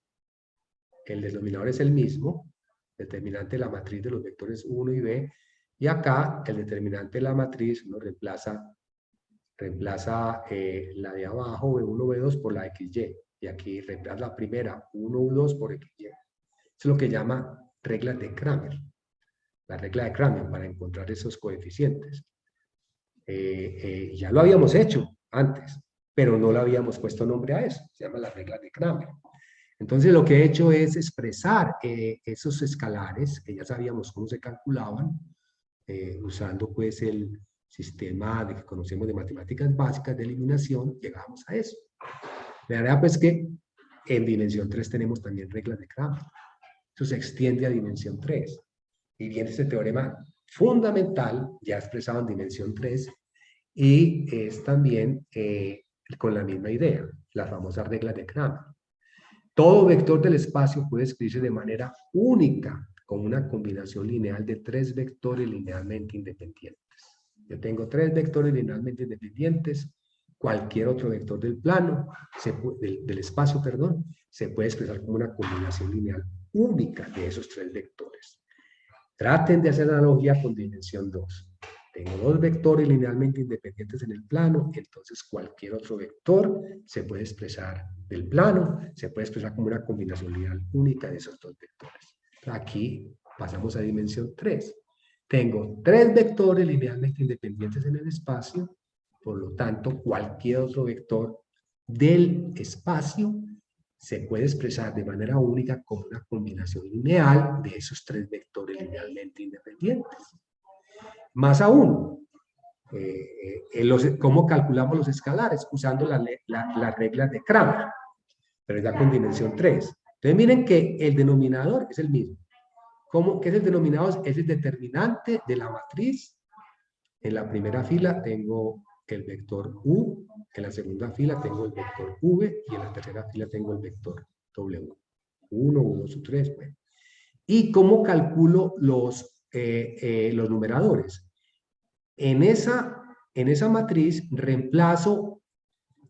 el denominador es el mismo, determinante de la matriz de los vectores 1 y B, y acá el determinante de la matriz uno reemplaza la de abajo, B1, B2, por la XY, y aquí reemplaza la primera, 1, U2, por XY. Eso es lo que llama reglas de Cramer, la regla de Cramer para encontrar esos coeficientes. Ya lo habíamos hecho antes, pero no le habíamos puesto nombre a eso, se llama la regla de Cramer. Entonces lo que he hecho es expresar esos escalares, que ya sabíamos cómo se calculaban, usando pues el sistema que conocemos de matemáticas básicas de eliminación, llegamos a eso. La verdad pues que en dimensión 3 tenemos también reglas de Cramer. Eso se extiende a dimensión 3. Y viene este teorema fundamental, ya expresado en dimensión 3, y es también con la misma idea, las famosas reglas de Cramer. Todo vector del espacio puede escribirse de manera única, con una combinación lineal de tres vectores linealmente independientes. Yo tengo tres vectores linealmente independientes, cualquier otro vector del plano, del espacio, perdón, se puede expresar como una combinación lineal única de esos tres vectores. Traten de hacer analogía con dimensión 2. Tengo dos vectores linealmente independientes en el plano, entonces cualquier otro vector se puede expresar del plano, se puede expresar como una combinación lineal única de esos dos vectores. Aquí pasamos a dimensión 3. Tengo tres vectores linealmente independientes en el espacio, por lo tanto cualquier otro vector del espacio se puede expresar de manera única como una combinación lineal de esos tres vectores linealmente independientes. Más aún, ¿cómo calculamos los escalares? Usando las reglas de Cramer, pero ya con dimensión 3. Entonces miren que el denominador es el mismo. ¿Qué es el denominador? Es el determinante de la matriz. En la primera fila tengo el vector U, en la segunda fila tengo el vector V y en la tercera fila tengo el vector W. 1, 2 o 3. Bueno. ¿Y cómo calculo los numeradores? En esa matriz reemplazo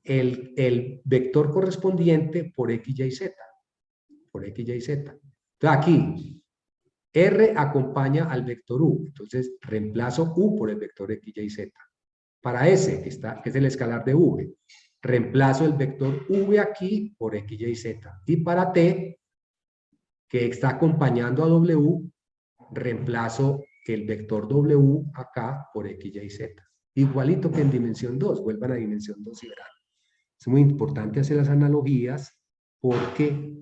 el vector correspondiente por X, Y, Z. Por X, Y, Z. Entonces aquí, R acompaña al vector U. Entonces reemplazo U por el vector X, Y, Z. Para S, que es el escalar de V, reemplazo el vector V aquí por X, Y, Z. Y para T, que está acompañando a W, reemplazo el vector W acá por X, Y, Z. Igualito que en dimensión 2. Vuelvan a dimensión 2 y verán. Es muy importante hacer las analogías porque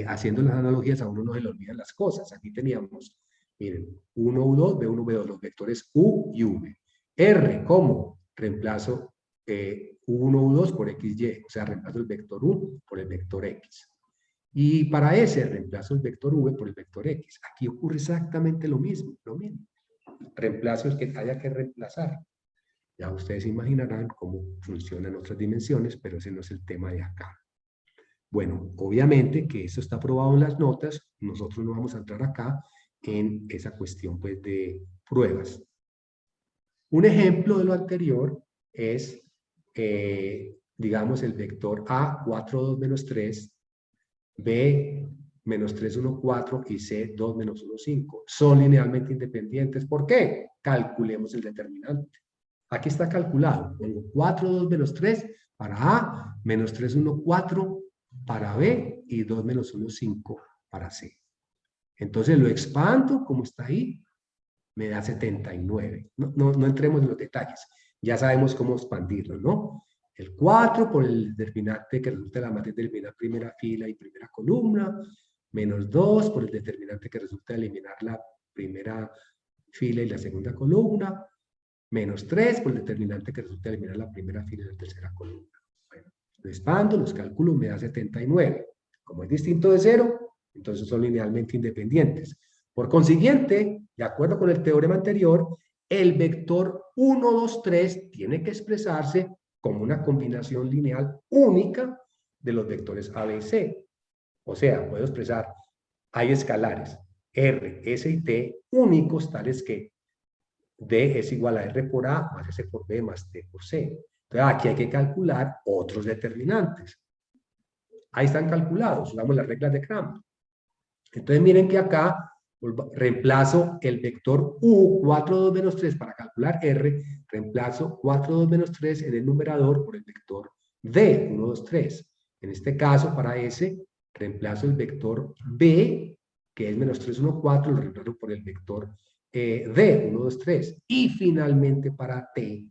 haciendo las analogías a uno no se le olvidan las cosas. Aquí teníamos, miren, 1, U2, B1, B2, los vectores U y V. R, ¿cómo? Reemplazo U1, U2 por XY, o sea, reemplazo el vector U por el vector X. Y para S, reemplazo el vector V por el vector X. Aquí ocurre exactamente lo mismo, Reemplazo el que haya que reemplazar. Ya ustedes imaginarán cómo funcionan otras dimensiones, pero ese no es el tema de acá. Bueno, obviamente que esto está probado en las notas, nosotros no vamos a entrar acá en esa cuestión pues, de pruebas. Un ejemplo de lo anterior es, digamos, el vector A, 4, 2, menos 3, B, menos 3, 1, 4 y C, 2, menos 1, 5. Son linealmente independientes. ¿Por qué? Calculemos el determinante. Aquí está calculado. Pongo 4, 2, menos 3 para A, menos 3, 1, 4 para B y 2, menos 1, 5 para C. Entonces lo expando como está ahí, me da 79. No entremos en los detalles. Ya sabemos cómo expandirlo, ¿no? El 4 por el determinante que resulta de la matriz de eliminar primera fila y primera columna, menos 2 por el determinante que resulta de eliminar la primera fila y la segunda columna, menos 3 por el determinante que resulta de eliminar la primera fila y la tercera columna. Bueno, lo expando, los cálculos me da 79. Como es distinto de 0, entonces son linealmente independientes. Por consiguiente, de acuerdo con el teorema anterior, el vector 1, 2, 3 tiene que expresarse como una combinación lineal única de los vectores A, B y C. O sea, puedo expresar, hay escalares R, S y T únicos tales que D es igual a R por A más S por B más T por C. Entonces aquí hay que calcular otros determinantes. Ahí están calculados, usamos las reglas de Cramer. Entonces miren que acá reemplazo el vector U, 4, 2, menos 3 para calcular R, reemplazo 4, 2, menos 3 en el numerador por el vector D, 1, 2, 3. En este caso, para S, reemplazo el vector B, que es menos 3, 1, 4, lo reemplazo por el vector D, 1, 2, 3. Y finalmente para T,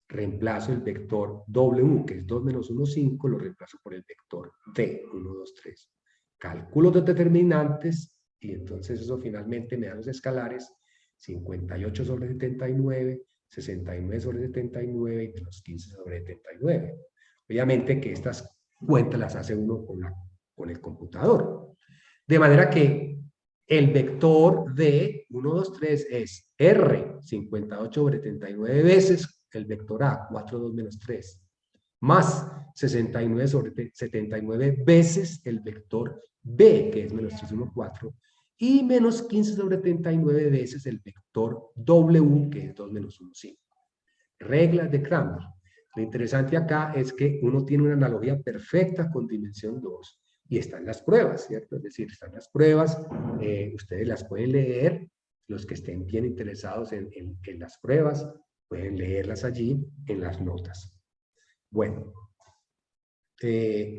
reemplazo el vector W, que es 2, menos 1, 5, lo reemplazo por el vector D, 1, 2, 3. Calculo los determinantes y entonces eso finalmente me da los escalares 58 sobre 79, 69 sobre 79 y menos 15 sobre 79. Obviamente que estas cuentas las hace uno con el computador. De manera que el vector de 1, 2, 3 es R, 58 sobre 79 veces el vector A, 4, 2, menos 3, más 69 sobre 79 veces el vector B, que es menos 3, 1, 4, y menos 15 sobre 39 veces el vector W, que es 2, menos 1, 5. Reglas de Cramer. Lo interesante acá es que uno tiene una analogía perfecta con dimensión 2 y están las pruebas, ¿cierto? Es decir, están las pruebas, ustedes las pueden leer, los que estén bien interesados en las pruebas, pueden leerlas allí en las notas. Bueno,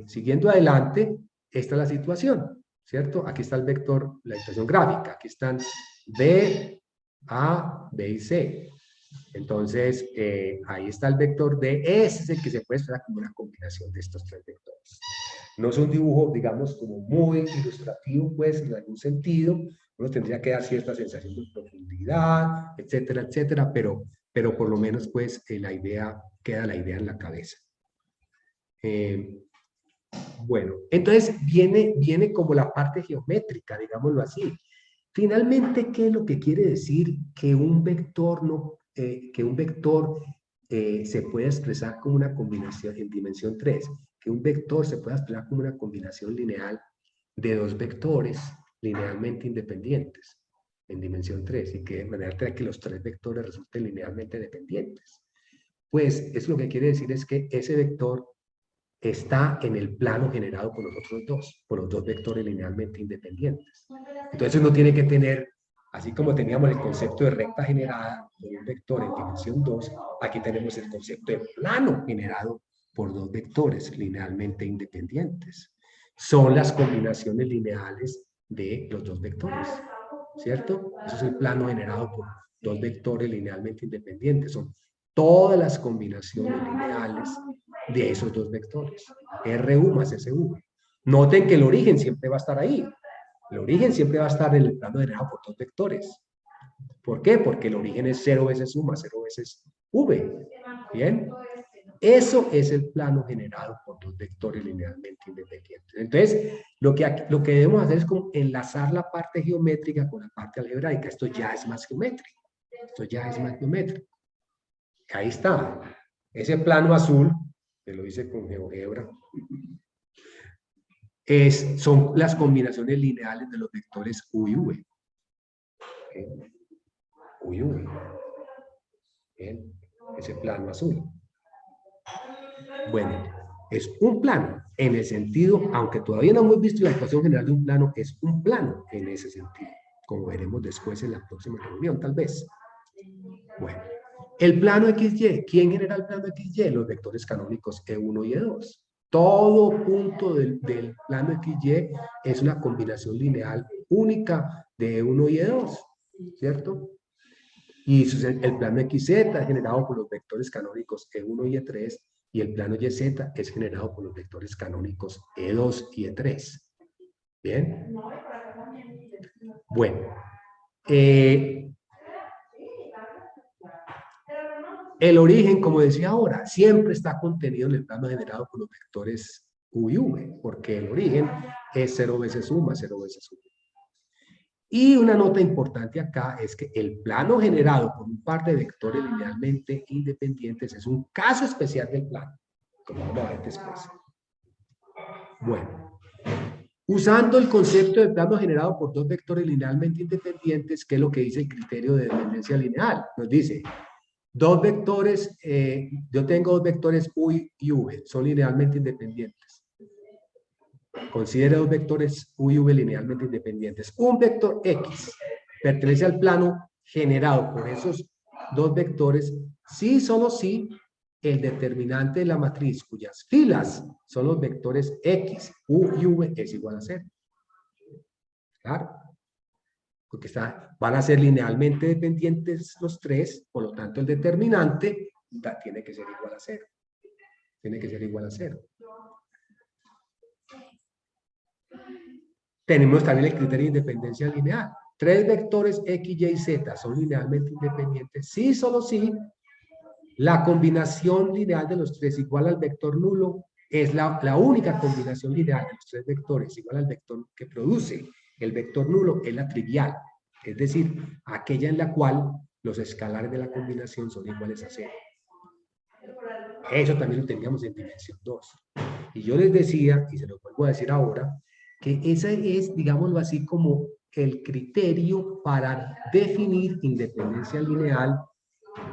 siguiendo adelante, esta es la situación, ¿cierto? Aquí está el vector, la situación gráfica, aquí están D, A, B y C. Entonces, ahí está el vector D, ese es el que se puede expresar como una combinación de estos tres vectores. No es un dibujo, digamos, como muy ilustrativo, pues, en algún sentido, uno tendría que dar cierta sensación de profundidad, etcétera, etcétera, pero por lo menos, pues, queda la idea en la cabeza. Bueno, entonces viene como la parte geométrica, digámoslo así. Finalmente, ¿qué es lo que quiere decir que un vector se puede expresar como una combinación en dimensión 3? que un vector se pueda expresar como una combinación lineal de dos vectores linealmente independientes en dimensión 3 y que de manera tal que los tres vectores resulten linealmente dependientes. Pues eso lo que quiere decir es que ese vector está en el plano generado por los otros dos, por los dos vectores linealmente independientes. Entonces uno tiene que tener, así como teníamos el concepto de recta generada por un vector en dimensión 2, aquí tenemos el concepto de plano generado por dos vectores linealmente independientes. Son las combinaciones lineales de los dos vectores, ¿cierto? Eso es el plano generado por dos vectores linealmente independientes. Son todas las combinaciones lineales de esos dos vectores, RU más SU. Noten que el origen siempre va a estar ahí. El origen siempre va a estar en el plano generado por dos vectores. ¿Por qué? Porque el origen es 0 veces U más 0 veces V. ¿Bien? Eso es el plano generado por dos vectores linealmente independientes. Entonces, lo que debemos hacer es como enlazar la parte geométrica con la parte algebraica. Esto ya es más geométrico. Esto ya es más geométrico. Ahí está. Ese plano azul, que lo hice con GeoGebra, son las combinaciones lineales de los vectores U y V. ¿Okay? U y V. Bien. Ese plano azul. Bueno, es un plano en el sentido, aunque todavía no hemos visto la ecuación general de un plano, es un plano en ese sentido, como veremos después en la próxima reunión, tal vez. Bueno, el plano XY, ¿quién genera el plano XY? Los vectores canónicos E1 y E2. Todo punto del plano XY es una combinación lineal única de E1 y E2, ¿cierto? Y el plano XZ es generado por los vectores canónicos E1 y E3, y el plano YZ es generado por los vectores canónicos E2 y E3. ¿Bien? Bueno. El origen, como decía ahora, siempre está contenido en el plano generado por los vectores U y V, porque el origen es 0 veces U más 0 veces U. Y una nota importante acá es que el plano generado por un par de vectores linealmente independientes es un caso especial del plano, como vamos a ver después. Bueno, usando el concepto de plano generado por dos vectores linealmente independientes, ¿qué es lo que dice el criterio de dependencia lineal? Nos dice, dos vectores, yo tengo dos vectores U y V, son linealmente independientes. Considere dos vectores U y V linealmente independientes. Un vector X pertenece al plano generado por esos dos vectores si, solo si, el determinante de la matriz cuyas filas son los vectores X, U y V es igual a 0. Claro. Porque van a ser linealmente dependientes los tres, por lo tanto el determinante tiene que ser igual a 0. Tiene que ser igual a 0. Tenemos también el criterio de independencia lineal. Tres vectores X, Y y Z son linealmente independientes si, solo si, la combinación lineal de los tres igual al vector nulo es la única combinación lineal de los tres vectores igual al vector que produce el vector nulo, es la trivial, es decir, aquella en la cual los escalares de la combinación son iguales a 0. Eso también lo teníamos en dimensión 2. Y yo les decía, y se lo vuelvo a decir ahora, que ese es, digámoslo así, como el criterio para definir independencia lineal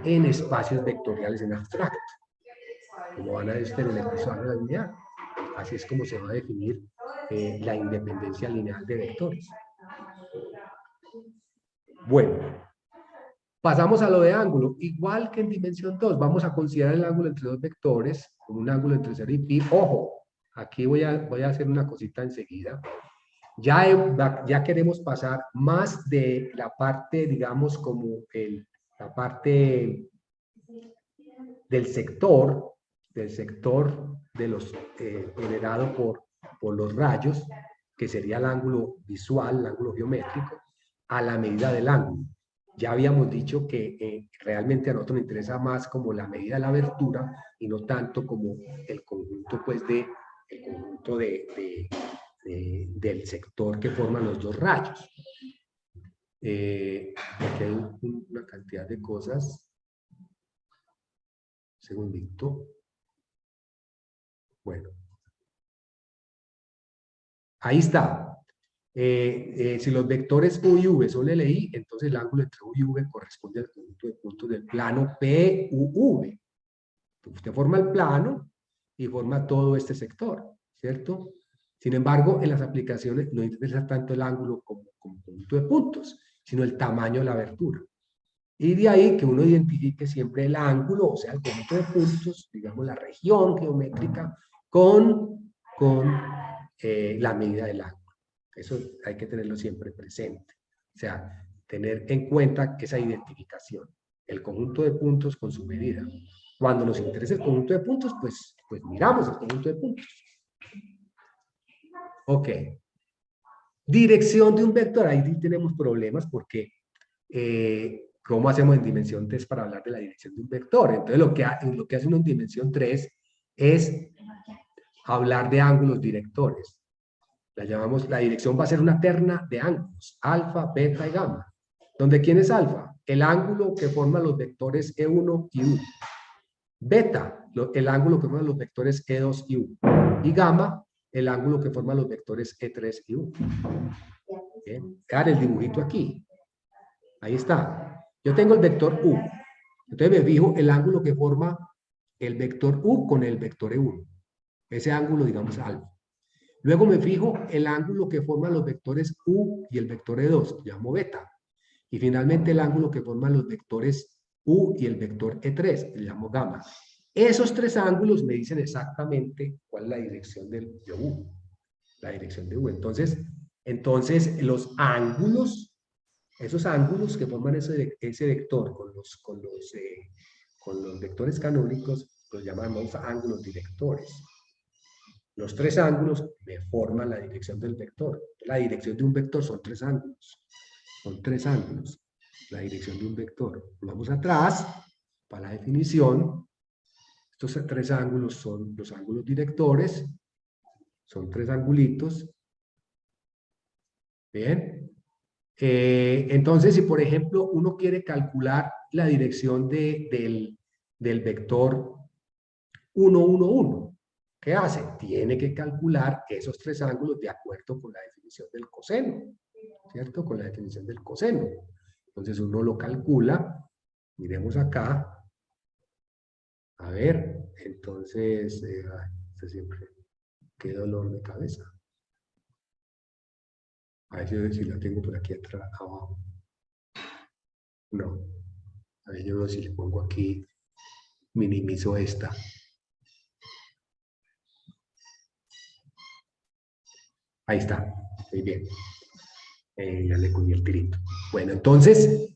en espacios vectoriales en abstracto. Como van a ver en el episodio de la lineal. Así es como se va a definir la independencia lineal de vectores. Bueno, pasamos a lo de ángulo. Igual que en dimensión 2, vamos a considerar el ángulo entre dos vectores, con un ángulo entre 0 y pi. Ojo, aquí voy a hacer una cosita enseguida. Ya queremos pasar más de la parte, digamos, como la parte del sector de los generado por los rayos, que sería el ángulo visual, el ángulo geométrico, a la medida del ángulo. Ya habíamos dicho que realmente a nosotros nos interesa más como la medida de la abertura y no tanto como el conjunto, pues, del sector que forman los dos rayos. Aquí hay una cantidad de cosas. Segundito. Bueno, Ahí está. Si los vectores U y V son LI, entonces el ángulo entre U y V corresponde al conjunto de puntos del plano PUV. Usted forma el plano y forma todo este sector, ¿cierto? Sin embargo, en las aplicaciones no interesa tanto el ángulo como conjunto de puntos, sino el tamaño de la abertura. Y de ahí que uno identifique siempre el ángulo, o sea, el conjunto de puntos, digamos la región geométrica, con la medida del ángulo. Eso hay que tenerlo siempre presente. O sea, tener en cuenta esa identificación, el conjunto de puntos con su medida. Cuando nos interesa el conjunto de puntos, pues miramos el conjunto de puntos. Ok. Dirección de un vector. Ahí tenemos problemas porque ¿cómo hacemos en dimensión 3 para hablar de la dirección de un vector? Entonces lo que hace uno en dimensión 3 es hablar de ángulos directores. La dirección va a ser una terna de ángulos, alfa, beta y gamma. ¿Donde quién es alfa? El ángulo que forma los vectores E1 y U. Beta, el ángulo que forma los vectores E2 y U. Y gamma, el ángulo que forma los vectores E3 y U. Bien, dar el dibujito aquí. Ahí está. Yo tengo el vector U. Entonces me fijo el ángulo que forma el vector U con el vector E1. Ese ángulo, digamos, alfa. Luego me fijo el ángulo que forma los vectores U y el vector E2, llamo beta. Y finalmente el ángulo que forman los vectores U y el vector E3, le llamo gamma. Esos tres ángulos me dicen exactamente cuál es la dirección de U. La dirección de U. Entonces los ángulos, esos ángulos que forman ese vector con los vectores canónicos, los llamamos ángulos directores. Los tres ángulos me forman la dirección del vector. La dirección de un vector son tres ángulos. Son tres ángulos. La dirección de un vector. Vamos atrás para la definición. Estos tres ángulos son los ángulos directores. Son tres angulitos. Bien. Entonces, si por ejemplo uno quiere calcular la dirección del vector 1, 1, 1, ¿qué hace? Tiene que calcular esos tres ángulos de acuerdo con la definición del coseno, ¿cierto? Con la definición del coseno. Entonces uno lo calcula, miremos acá, a ver, entonces, esto siempre, qué dolor de cabeza. A ver si la tengo por aquí atrás, abajo. No, a ver yo si le pongo aquí, minimizo esta. Ahí está, muy bien. Ya le cogí el tirito. Bueno, entonces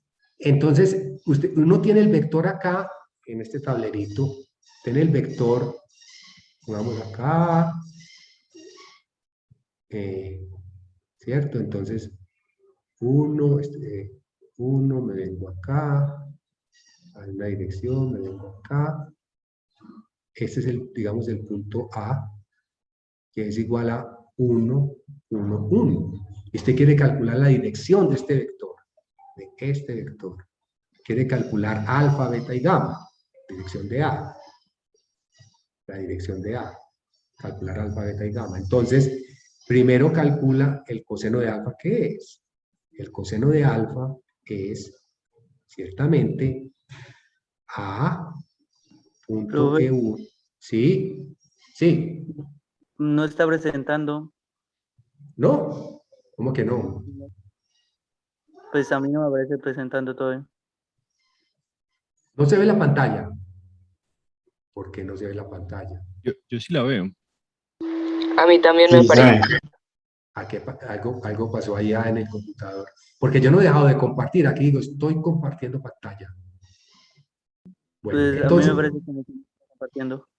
uno tiene el vector acá, en este tablerito, tiene el vector, pongamos acá, ¿cierto? Entonces, 1, me vengo acá, hay una dirección, me vengo acá. Este es digamos, el punto A, que es igual a 1, 1, 1. Y usted quiere calcular la dirección de este vector. Quiere calcular alfa, beta y gamma, dirección de A. La dirección de A. Calcular alfa, beta y gamma. Entonces, primero calcula el coseno de alfa, ¿qué es? El coseno de alfa es, ciertamente, A punto E1. ¿Sí? Sí. No está presentando. ¿No? ¿Cómo que no? Pues a mí no me aparece presentando todo. No se ve la pantalla. ¿Por qué no se ve la pantalla? Yo sí la veo. A mí también me parece. Algo pasó allá en el computador. Porque yo no he dejado de compartir. Aquí digo, estoy compartiendo pantalla. Bueno, Pues entonces, a mí me parece que me está compartiendo.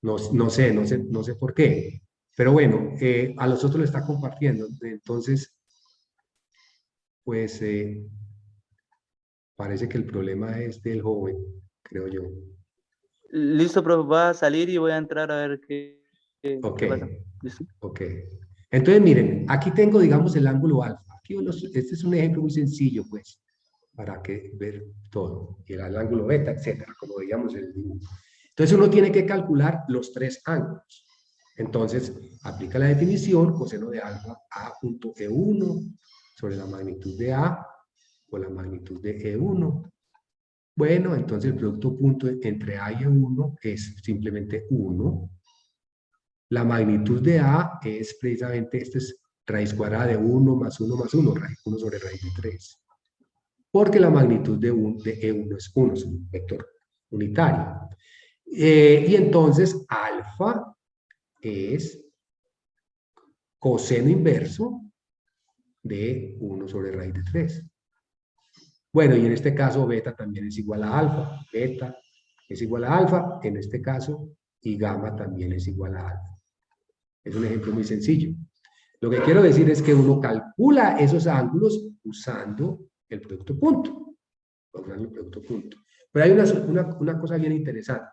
no sé por qué. Pero bueno, a los otros le está compartiendo. Entonces, pues parece que el problema es del joven, creo yo. Listo, profe, va a salir y voy a entrar a ver qué Ok, pasa. ¿Listo? ok. Entonces, miren, aquí tengo, digamos, el ángulo alfa. Este es un ejemplo muy sencillo, pues, para que ver todo. Y el ángulo beta, etcétera, como veíamos en el dibujo. Entonces, uno tiene que calcular los tres ángulos. Entonces, aplica la definición, coseno de alfa A punto E1 sobre la magnitud de A por la magnitud de E1. Bueno, entonces el producto punto entre A y E1 es simplemente 1. La magnitud de A es precisamente, este es raíz cuadrada de 1 más 1 más 1, raíz 1 sobre raíz de 3. Porque la magnitud de E1 es 1, es un vector unitario. Y entonces alfa es coseno inverso de 1 sobre raíz de 3. Bueno, y en este caso beta también es igual a alfa. Beta es igual a alfa, en este caso, y gamma también es igual a alfa. Es un ejemplo muy sencillo. Lo que quiero decir es que uno calcula esos ángulos usando el producto punto. Usando el producto punto. Pero hay una cosa bien interesante.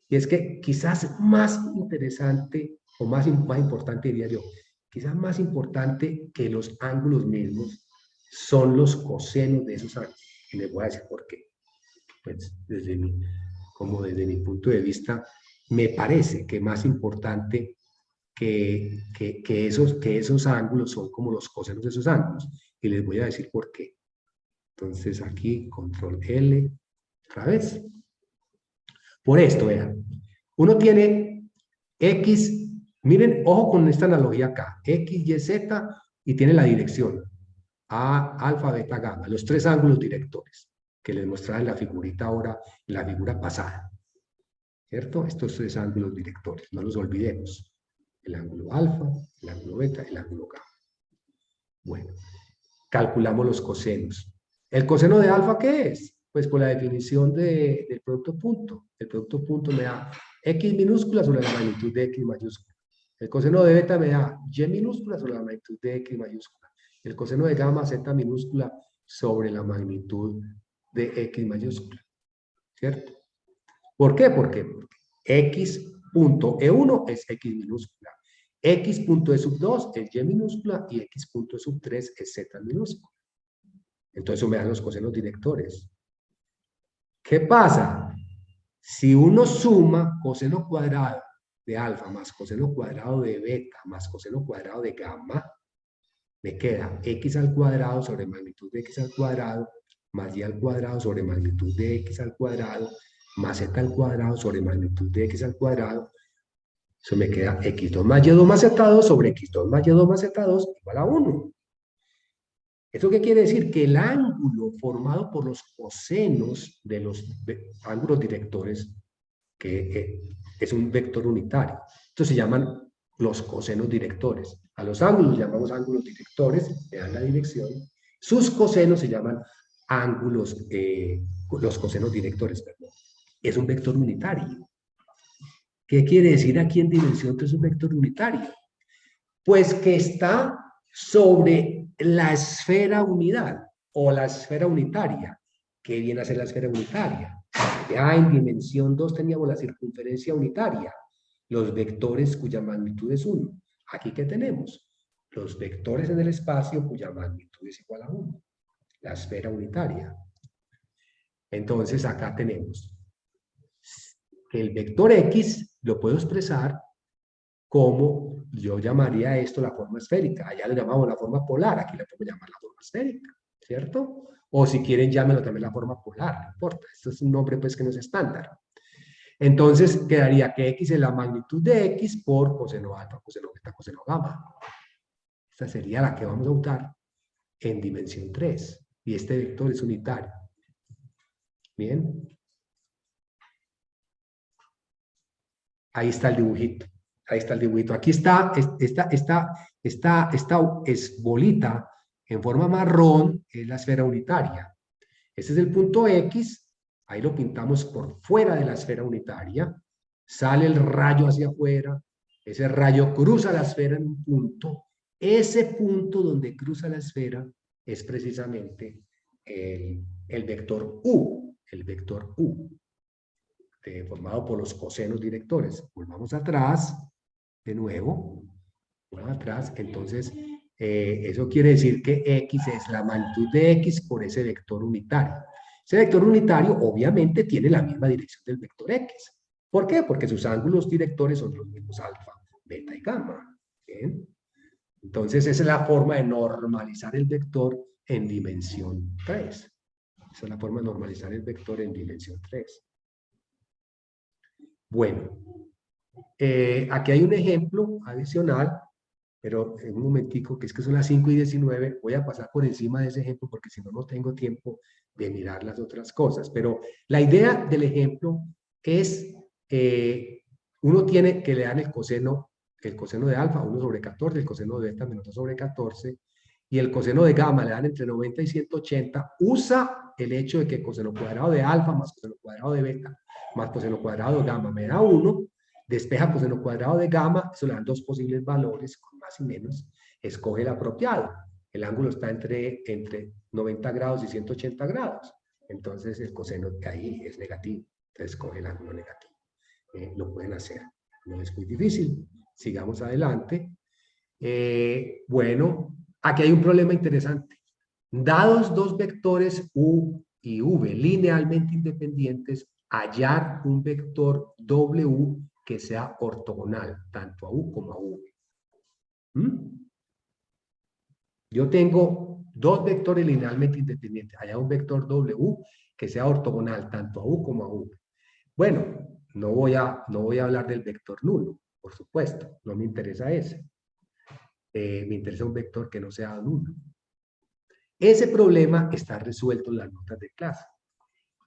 Y es que quizás más interesante, o más importante diría yo, quizás más importante que los ángulos mismos, son los cosenos de esos ángulos. Y les voy a decir por qué. Pues desde mi punto de vista, me parece que más importante que esos ángulos son como los cosenos de esos ángulos. Y les voy a decir por qué. Entonces aquí, control L, otra vez. Por esto, vean. Uno tiene X, miren, ojo con esta analogía acá. X, Y, Z, y tiene la dirección. A, alfa, beta, gamma. Los tres ángulos directores que les mostraba en la figurita ahora, en la figura pasada. ¿Cierto? Estos tres ángulos directores, no los olvidemos. El ángulo alfa, el ángulo beta, el ángulo gamma. Bueno, calculamos los cosenos. ¿El coseno de alfa qué es? Pues por la definición del producto punto. El producto punto me da X minúscula sobre la magnitud de X mayúscula. El coseno de beta me da Y minúscula sobre la magnitud de X mayúscula. El coseno de gamma, Z minúscula sobre la magnitud de X mayúscula. ¿Cierto? ¿Por qué? Porque X punto E1 es X minúscula. X punto E sub 2 es Y minúscula y X punto E sub 3 es Z minúscula. Entonces eso me dan los cosenos directores. ¿Qué pasa? Si uno suma coseno cuadrado de alfa más coseno cuadrado de beta más coseno cuadrado de gamma, me queda X al cuadrado sobre magnitud de X al cuadrado más Y al cuadrado sobre magnitud de X al cuadrado más Z al cuadrado sobre magnitud de X al cuadrado. Eso me queda X2 más Y2 más Z2 sobre X2 más Y2 más Z2 igual a 1. ¿Eso qué quiere decir? Que el ángulo formado por los cosenos de los ángulos directores, que es un vector unitario, estos se llaman los cosenos directores. A los ángulos llamamos ángulos directores, me dan la dirección. Sus cosenos se llaman ángulos, los cosenos directores, perdón. Es un vector unitario. ¿Qué quiere decir aquí en dimensión que es un vector unitario? Pues que está sobre la esfera unidad o la esfera unitaria. ¿Qué viene a ser la esfera unitaria? Ya en dimensión 2 teníamos la circunferencia unitaria, los vectores cuya magnitud es 1. Aquí, ¿qué tenemos? Los vectores en el espacio cuya magnitud es igual a 1. La esfera unitaria. Entonces, acá tenemos que el vector X lo puedo expresar como, yo llamaría esto la forma esférica. Allá lo llamamos la forma polar, aquí le podemos llamar la forma esférica, ¿cierto? O si quieren, llámenlo también la forma polar, no importa. Esto es un nombre pues que no es estándar. Entonces quedaría que X es la magnitud de X por coseno alfa, coseno beta, coseno gamma. Esta sería la que vamos a usar en dimensión 3. Y este vector es unitario. Bien. Ahí está el dibujito. Ahí está el dibujito. Aquí está, esta es bolita en forma marrón, es la esfera unitaria. Este es el punto X. Ahí lo pintamos por fuera de la esfera unitaria. Sale el rayo hacia afuera. Ese rayo cruza la esfera en un punto. Ese punto donde cruza la esfera es precisamente el vector U. El vector U. Formado por los cosenos directores. Volvamos atrás, de nuevo, volvamos atrás, entonces eso quiere decir que X es la magnitud de X por ese vector unitario. Ese vector unitario obviamente tiene la misma dirección del vector X. ¿Por qué? Porque sus ángulos directores son los mismos alfa, beta y gamma. ¿Bien? Entonces, esa es la forma de normalizar el vector en dimensión 3. Esa es la forma de normalizar el vector en dimensión 3. Bueno, aquí hay un ejemplo adicional, pero en un momentico, que es que son las 5:19, voy a pasar por encima de ese ejemplo porque si no, no tengo tiempo de mirar las otras cosas. Pero la idea del ejemplo es, uno tiene que le dan el coseno de alfa, 1/14, el coseno de beta menos 2/14, y el coseno de gamma le dan entre 90 y 180, usa el hecho de que coseno cuadrado de alfa más coseno cuadrado de beta más coseno cuadrado de gamma me da 1, despeja coseno cuadrado de gamma, eso le dan dos posibles valores, con más y menos, escoge el apropiado. El ángulo está entre 90 grados y 180 grados, entonces el coseno de ahí es negativo, entonces escoge el ángulo negativo. Lo pueden hacer, no es muy difícil. Sigamos adelante. Bueno, aquí hay un problema interesante. Dados dos vectores U y V linealmente independientes, hallar un vector W que sea ortogonal, tanto a U como a V. Yo tengo dos vectores linealmente independientes, hallar un vector W que sea ortogonal, tanto a U como a V. Bueno, no voy a hablar del vector nulo, por supuesto, no me interesa ese. Me interesa un vector que no sea nulo. Ese problema está resuelto en las notas de clase.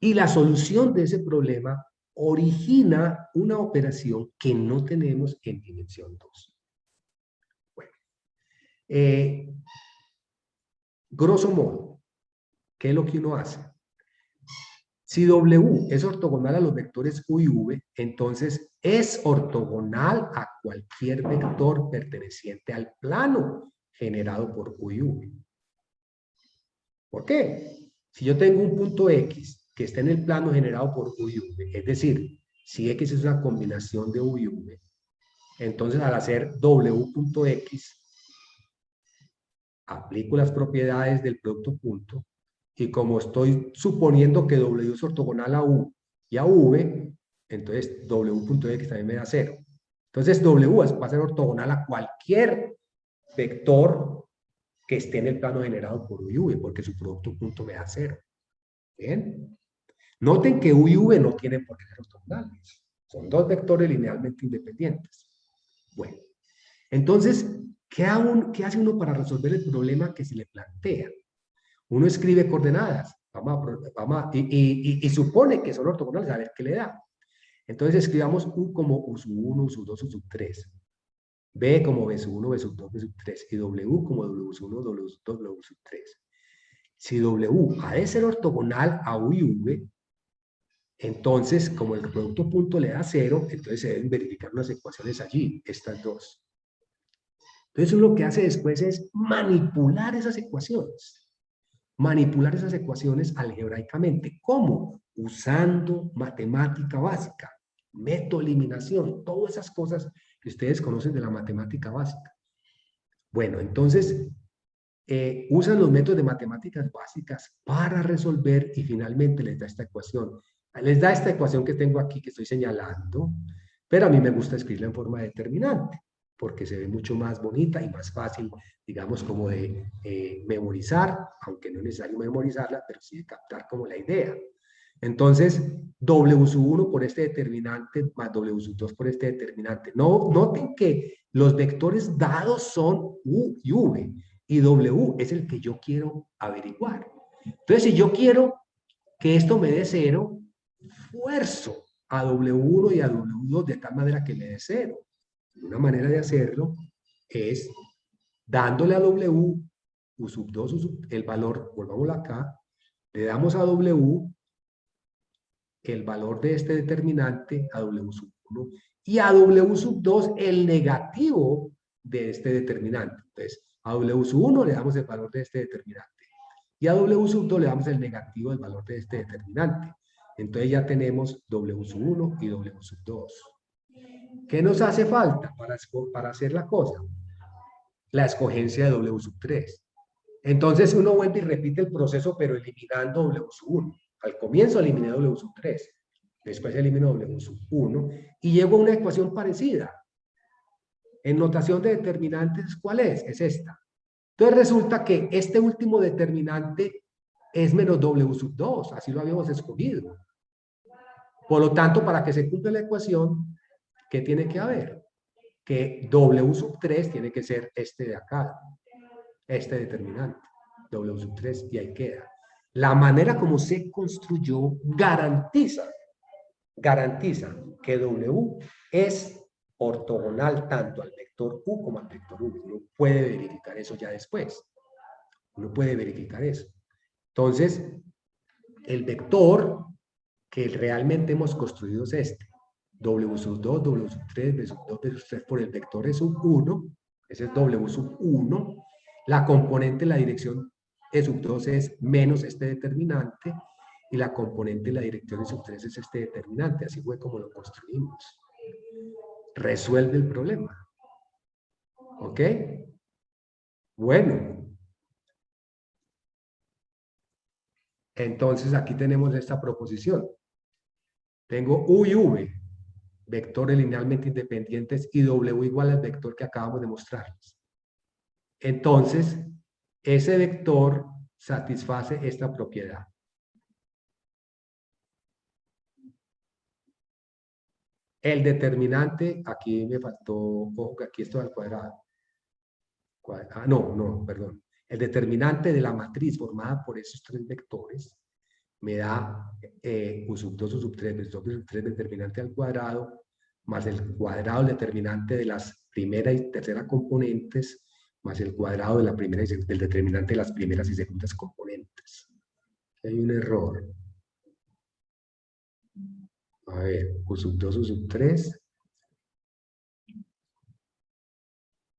Y la solución de ese problema origina una operación que no tenemos en dimensión 2. Bueno, grosso modo, ¿qué es lo que uno hace? Si W es ortogonal a los vectores U y V, entonces es ortogonal a cualquier vector perteneciente al plano generado por U y V. ¿Por qué? Si yo tengo un punto X que está en el plano generado por U y V, es decir, si X es una combinación de U y V, entonces al hacer W.X, aplico las propiedades del producto punto, y como estoy suponiendo que W es ortogonal a U y a V, entonces W.X también me da 0. Entonces W va a ser ortogonal a cualquier vector que esté en el plano generado por U y V, porque su producto punto me da 0. ¿Bien? Noten que U y V no tienen por qué ser ortogonales. Son dos vectores linealmente independientes. Bueno, entonces, ¿qué hace uno para resolver el problema que se le plantea? Uno escribe coordenadas y supone que son ortogonales, a ver qué le da. Entonces escribamos U como U sub 1, U sub 2, U sub 3. B como B sub 1, B sub 2, B sub 3. Y W como W sub 1, W sub 2, W sub 3. Si W ha de ser ortogonal a U y V, entonces, como el producto punto le da 0, entonces se deben verificar unas ecuaciones allí, estas dos. Entonces uno lo que hace después es manipular esas ecuaciones. Manipular esas ecuaciones algebraicamente. ¿Cómo? Usando matemática básica, método de eliminación, todas esas cosas que ustedes conocen de la matemática básica. Bueno, entonces, usan los métodos de matemáticas básicas para resolver y finalmente les da esta ecuación. Les da esta ecuación que tengo aquí, que estoy señalando, pero a mí me gusta escribirla en forma determinante, porque se ve mucho más bonita y más fácil, digamos, como de memorizar, aunque no es necesario memorizarla, pero sí de captar como la idea. Entonces, W sub 1 por este determinante más W sub 2 por este determinante. No, noten que los vectores dados son U y V, y W es el que yo quiero averiguar. Entonces, si yo quiero que esto me dé 0, fuerzo a W1 y a W2 de tal manera que me dé 0. Una manera de hacerlo es dándole a W, U sub 2, el valor, volvámoslo acá, le damos a W el valor de este determinante, a W sub 1, y a W sub 2 el negativo de este determinante. Entonces, a W sub 1 le damos el valor de este determinante, y a W sub 2 le damos el negativo del valor de este determinante. Entonces ya tenemos W sub 1 y W sub 2. ¿Qué nos hace falta para hacer la cosa? La escogencia de W sub 3. Entonces uno vuelve y repite el proceso, pero eliminando W sub 1. Al comienzo eliminé W sub 3, después elimino W sub 1 y llego a una ecuación parecida. en notación de determinantes, ¿cuál es? Es esta. Entonces resulta que este último determinante es menos W sub 2, así lo habíamos escogido. Por lo tanto, para que se cumpla la ecuación, ¿qué tiene que haber? Que W sub 3 tiene que ser este de acá, este determinante, W sub 3, y ahí queda. La manera como se construyó garantiza que W es ortogonal tanto al vector U como al vector U. Uno puede verificar eso ya después. Uno puede verificar eso. Entonces, el vector que realmente hemos construido es este. W sub 2, W sub 3, V sub 2, V sub 3 por el vector E sub 1. Ese es W sub 1. La componente en la dirección E sub 2 es menos este determinante. Y la componente en la dirección E sub 3 es este determinante. Así fue como lo construimos. Resuelve el problema. ¿Ok? Bueno. Entonces aquí tenemos esta proposición. Tengo U y V, vectores linealmente independientes, y W igual al vector que acabamos de mostrarles. Entonces, ese vector satisface esta propiedad. El determinante, aquí me faltó, ojo que aquí esto al cuadrado. No, perdón. El determinante de la matriz formada por esos tres vectores me da U sub 2, U sub 3, V sub 2, V sub 3 determinante al cuadrado, más el cuadrado determinante de las primera y tercera componentes, más el cuadrado de la primera del determinante de las primeras y segundas componentes. Hay un error. A ver, U sub 2, U sub 3.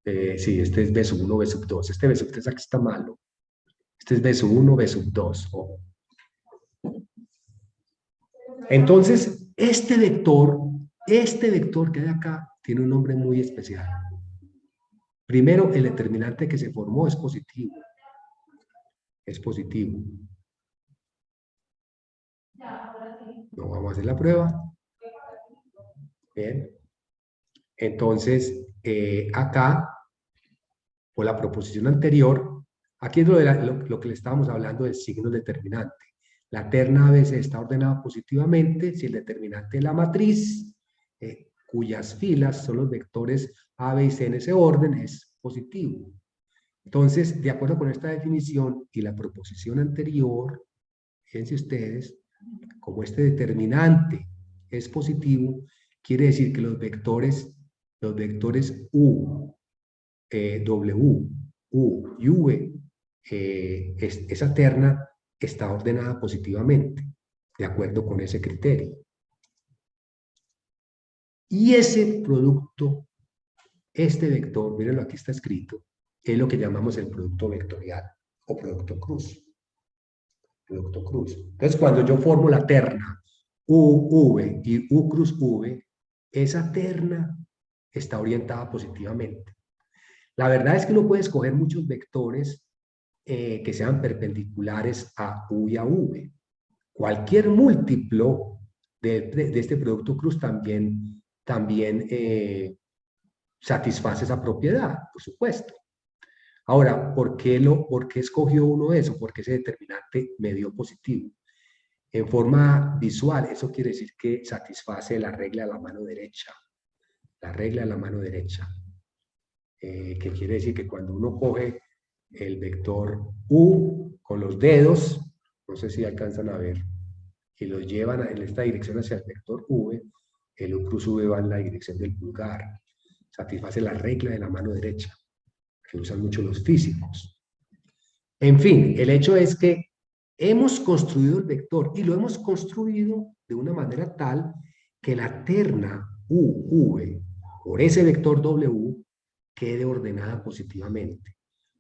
Sí, este es V sub 1, V sub 2. Este V sub 3 aquí está malo. Este es V sub 1, V sub 2. Oh. Entonces, este vector que hay acá tiene un nombre muy especial. Primero, el determinante que se formó es positivo. Es positivo. No vamos a hacer la prueba. Bien. Entonces, acá, por la proposición anterior, aquí es lo que le estábamos hablando del signo determinante. La terna a veces está ordenada positivamente si el determinante de la matriz, cuyas filas son los vectores A, B y C en ese orden, es positivo. Entonces, de acuerdo con esta definición y la proposición anterior, fíjense ustedes, como este determinante es positivo, quiere decir que los vectores U, W, U y V, esa terna está ordenada positivamente, de acuerdo con ese criterio. Y ese producto, este vector, mírenlo, aquí está escrito, es lo que llamamos el producto vectorial o producto cruz. Producto cruz. Entonces, cuando yo formo la terna U, V y U cruz V, esa terna está orientada positivamente. La verdad es que uno puede escoger muchos vectores que sean perpendiculares a U y a V. Cualquier múltiplo de este producto cruz también satisface esa propiedad, por supuesto. Ahora, ¿por qué escogió uno eso? Porque ese determinante me dio positivo. En forma visual, eso quiere decir que satisface la regla de la mano derecha. La regla de la mano derecha. Que quiere decir que cuando uno coge el vector U con los dedos, no sé si alcanzan a ver, y los llevan en esta dirección hacia el vector V, el U cruz V va en la dirección del pulgar. Satisface la regla de la mano derecha, que usan mucho los físicos. En fin, el hecho es que hemos construido el vector y lo hemos construido de una manera tal que la terna U, V, por ese vector W, quede ordenada positivamente,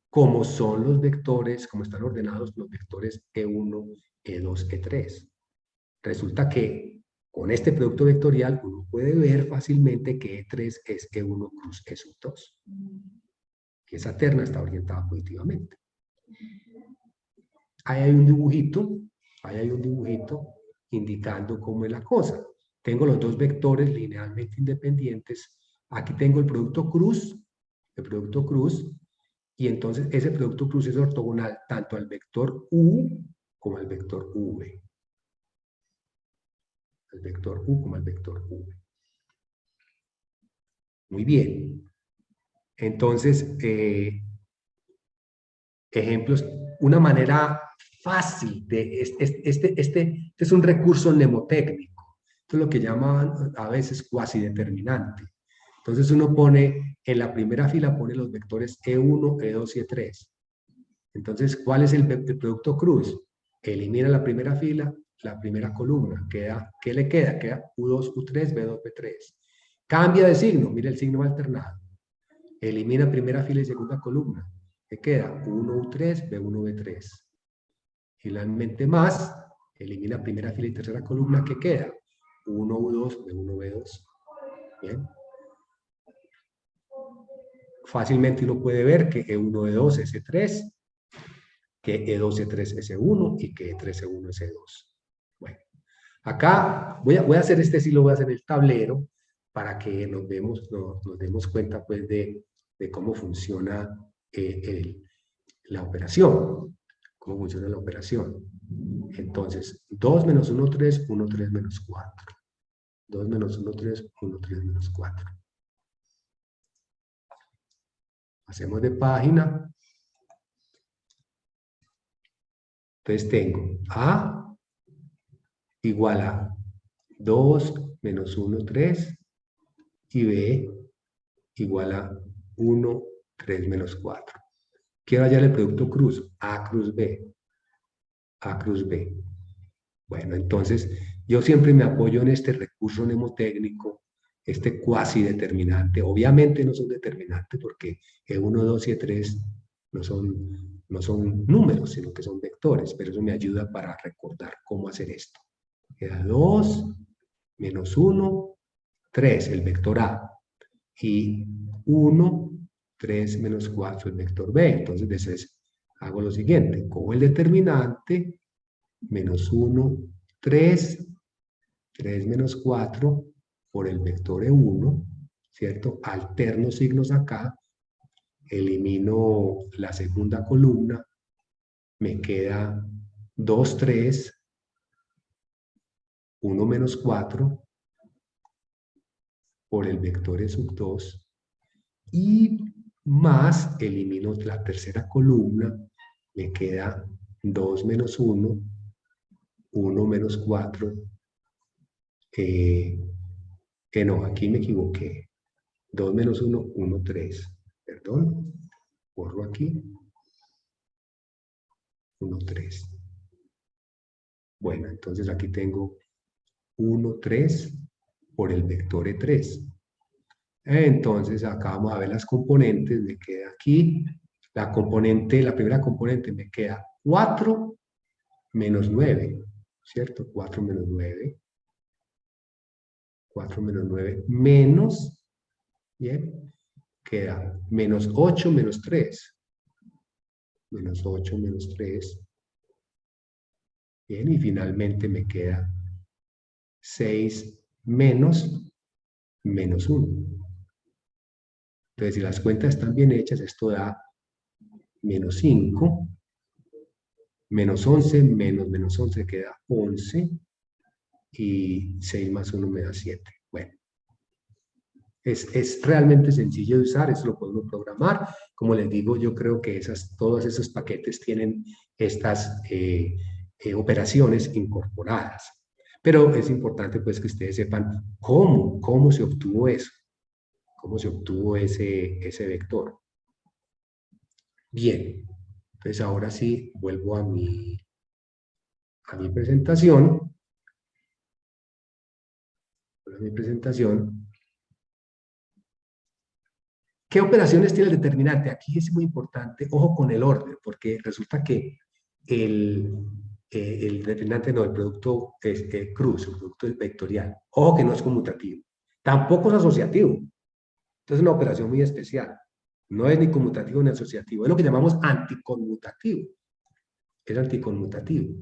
como son los vectores, como están ordenados los vectores E1, E2, E3. Resulta que con este producto vectorial uno puede ver fácilmente que E3 es E1 cruz E sub 2. Que esa terna está orientada positivamente. Ahí hay un dibujito indicando cómo es la cosa. Tengo los dos vectores linealmente independientes Aquí tengo el producto cruz, y entonces ese producto cruz es ortogonal tanto al vector U como al vector V. Al vector U como al vector V. Muy bien. Entonces, ejemplos, una manera fácil de este es un recurso mnemotécnico. Esto es lo que llaman a veces cuasi determinante. Entonces uno pone, en la primera fila pone los vectores E1, E2 y E3. Entonces, ¿cuál es el producto cruz? Elimina la primera fila, la primera columna. ¿Qué le queda? Queda U2, U3, B2, B3. Cambia de signo, mire el signo alternado. Elimina primera fila y segunda columna. ¿Qué queda? U1, U3, B1, B3. Finalmente más, elimina primera fila y tercera columna. ¿Qué queda? U1, U2, B1, B2. Bien. Fácilmente uno puede ver que E1, E2 es E3, que E2, E3 es E1 y que E3, E1 es E2. Bueno, acá voy a hacer sí lo voy a hacer en el tablero para que nos demos cuenta pues de cómo funciona la operación. Cómo funciona la operación. Entonces, 2 menos 1, 3, 1, 3 menos 4. 2 menos 1, 3, 1, 3 menos 4. Hacemos de página. Entonces tengo A igual a 2 menos 1, 3 y B igual a 1, 3 menos 4. Quiero hallar el producto cruz, A cruz B. A cruz B. Bueno, entonces yo siempre me apoyo en este recurso mnemotécnico, este cuasi determinante. Obviamente no son determinantes porque E1, 2 y E3 no son números, sino que son vectores, pero eso me ayuda para recordar cómo hacer esto. Queda 2 menos 1, 3, el vector A, y 1, 3 menos 4, el vector B. Entonces, después hago lo siguiente, cojo el determinante, menos 1, 3, 3 menos 4, por el vector E1, ¿cierto? Alterno signos acá, elimino la segunda columna, me queda 2, 3, 1 menos 4, por el vector E sub 2, y más elimino la tercera columna, me queda 2 menos 1, 1 menos 4, no, aquí me equivoqué, 2 menos 1, 1, 3, perdón, borro aquí, 1, 3. Bueno, entonces aquí tengo 1, 3 por el vector E3. Entonces acá vamos a ver las componentes, me queda aquí, la primera componente me queda 4 menos 9, ¿cierto? 4 menos 9. 4 menos 9 menos, bien, queda menos 8 menos 3. Menos 8 menos 3. Bien, y finalmente me queda 6 menos 1. Entonces, si las cuentas están bien hechas, esto da menos 5, menos 11, menos 11 queda 11, y 6 más 1 me da 7. Bueno, es realmente sencillo de usar, eso lo podemos programar. Como les digo, yo creo que todos esos paquetes tienen estas operaciones incorporadas. Pero es importante pues que ustedes sepan cómo se obtuvo eso, cómo se obtuvo ese vector. Bien, entonces ahora sí vuelvo a mi presentación. ¿Qué operaciones tiene el determinante? Aquí es muy importante, ojo con el orden, porque resulta que el determinante no, el producto es cruz, el producto es vectorial. Ojo que no es conmutativo. Tampoco es asociativo. Entonces es una operación muy especial. No es ni conmutativo ni asociativo. Es lo que llamamos anticonmutativo. Es anticonmutativo.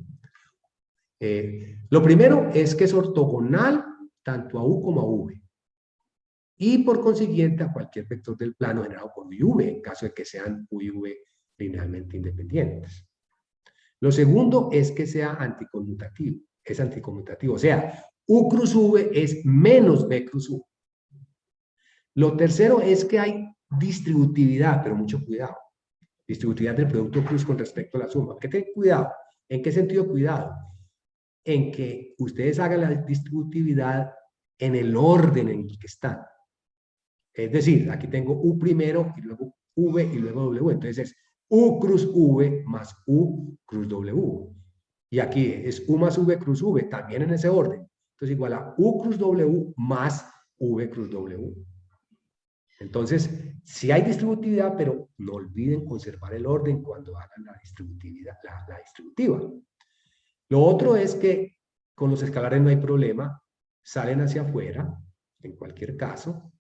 Lo primero es que es ortogonal tanto a U como a V. y por consiguiente a cualquier vector del plano generado por U y V, en caso de que sean U y V linealmente independientes. Lo segundo es que sea anticonmutativo, es anticonmutativo, o sea, U cruz V es menos B cruz U. Lo tercero es que hay distributividad, pero mucho cuidado. Distributividad del producto cruz con respecto a la suma. ¿Qué ten cuidado? ¿En qué sentido cuidado? En que ustedes hagan la distributividad en el orden en el que están. Es decir, aquí tengo U primero, y luego V, y luego W. Entonces es U cruz V más U cruz W. Y aquí es U más V cruz V, también en ese orden. Entonces igual a U cruz W más V cruz W. Entonces, sí hay distributividad, pero no olviden conservar el orden cuando hagan la distributividad, la distributiva. Lo otro es que con los escalares no hay problema, salen hacia afuera, en cualquier caso.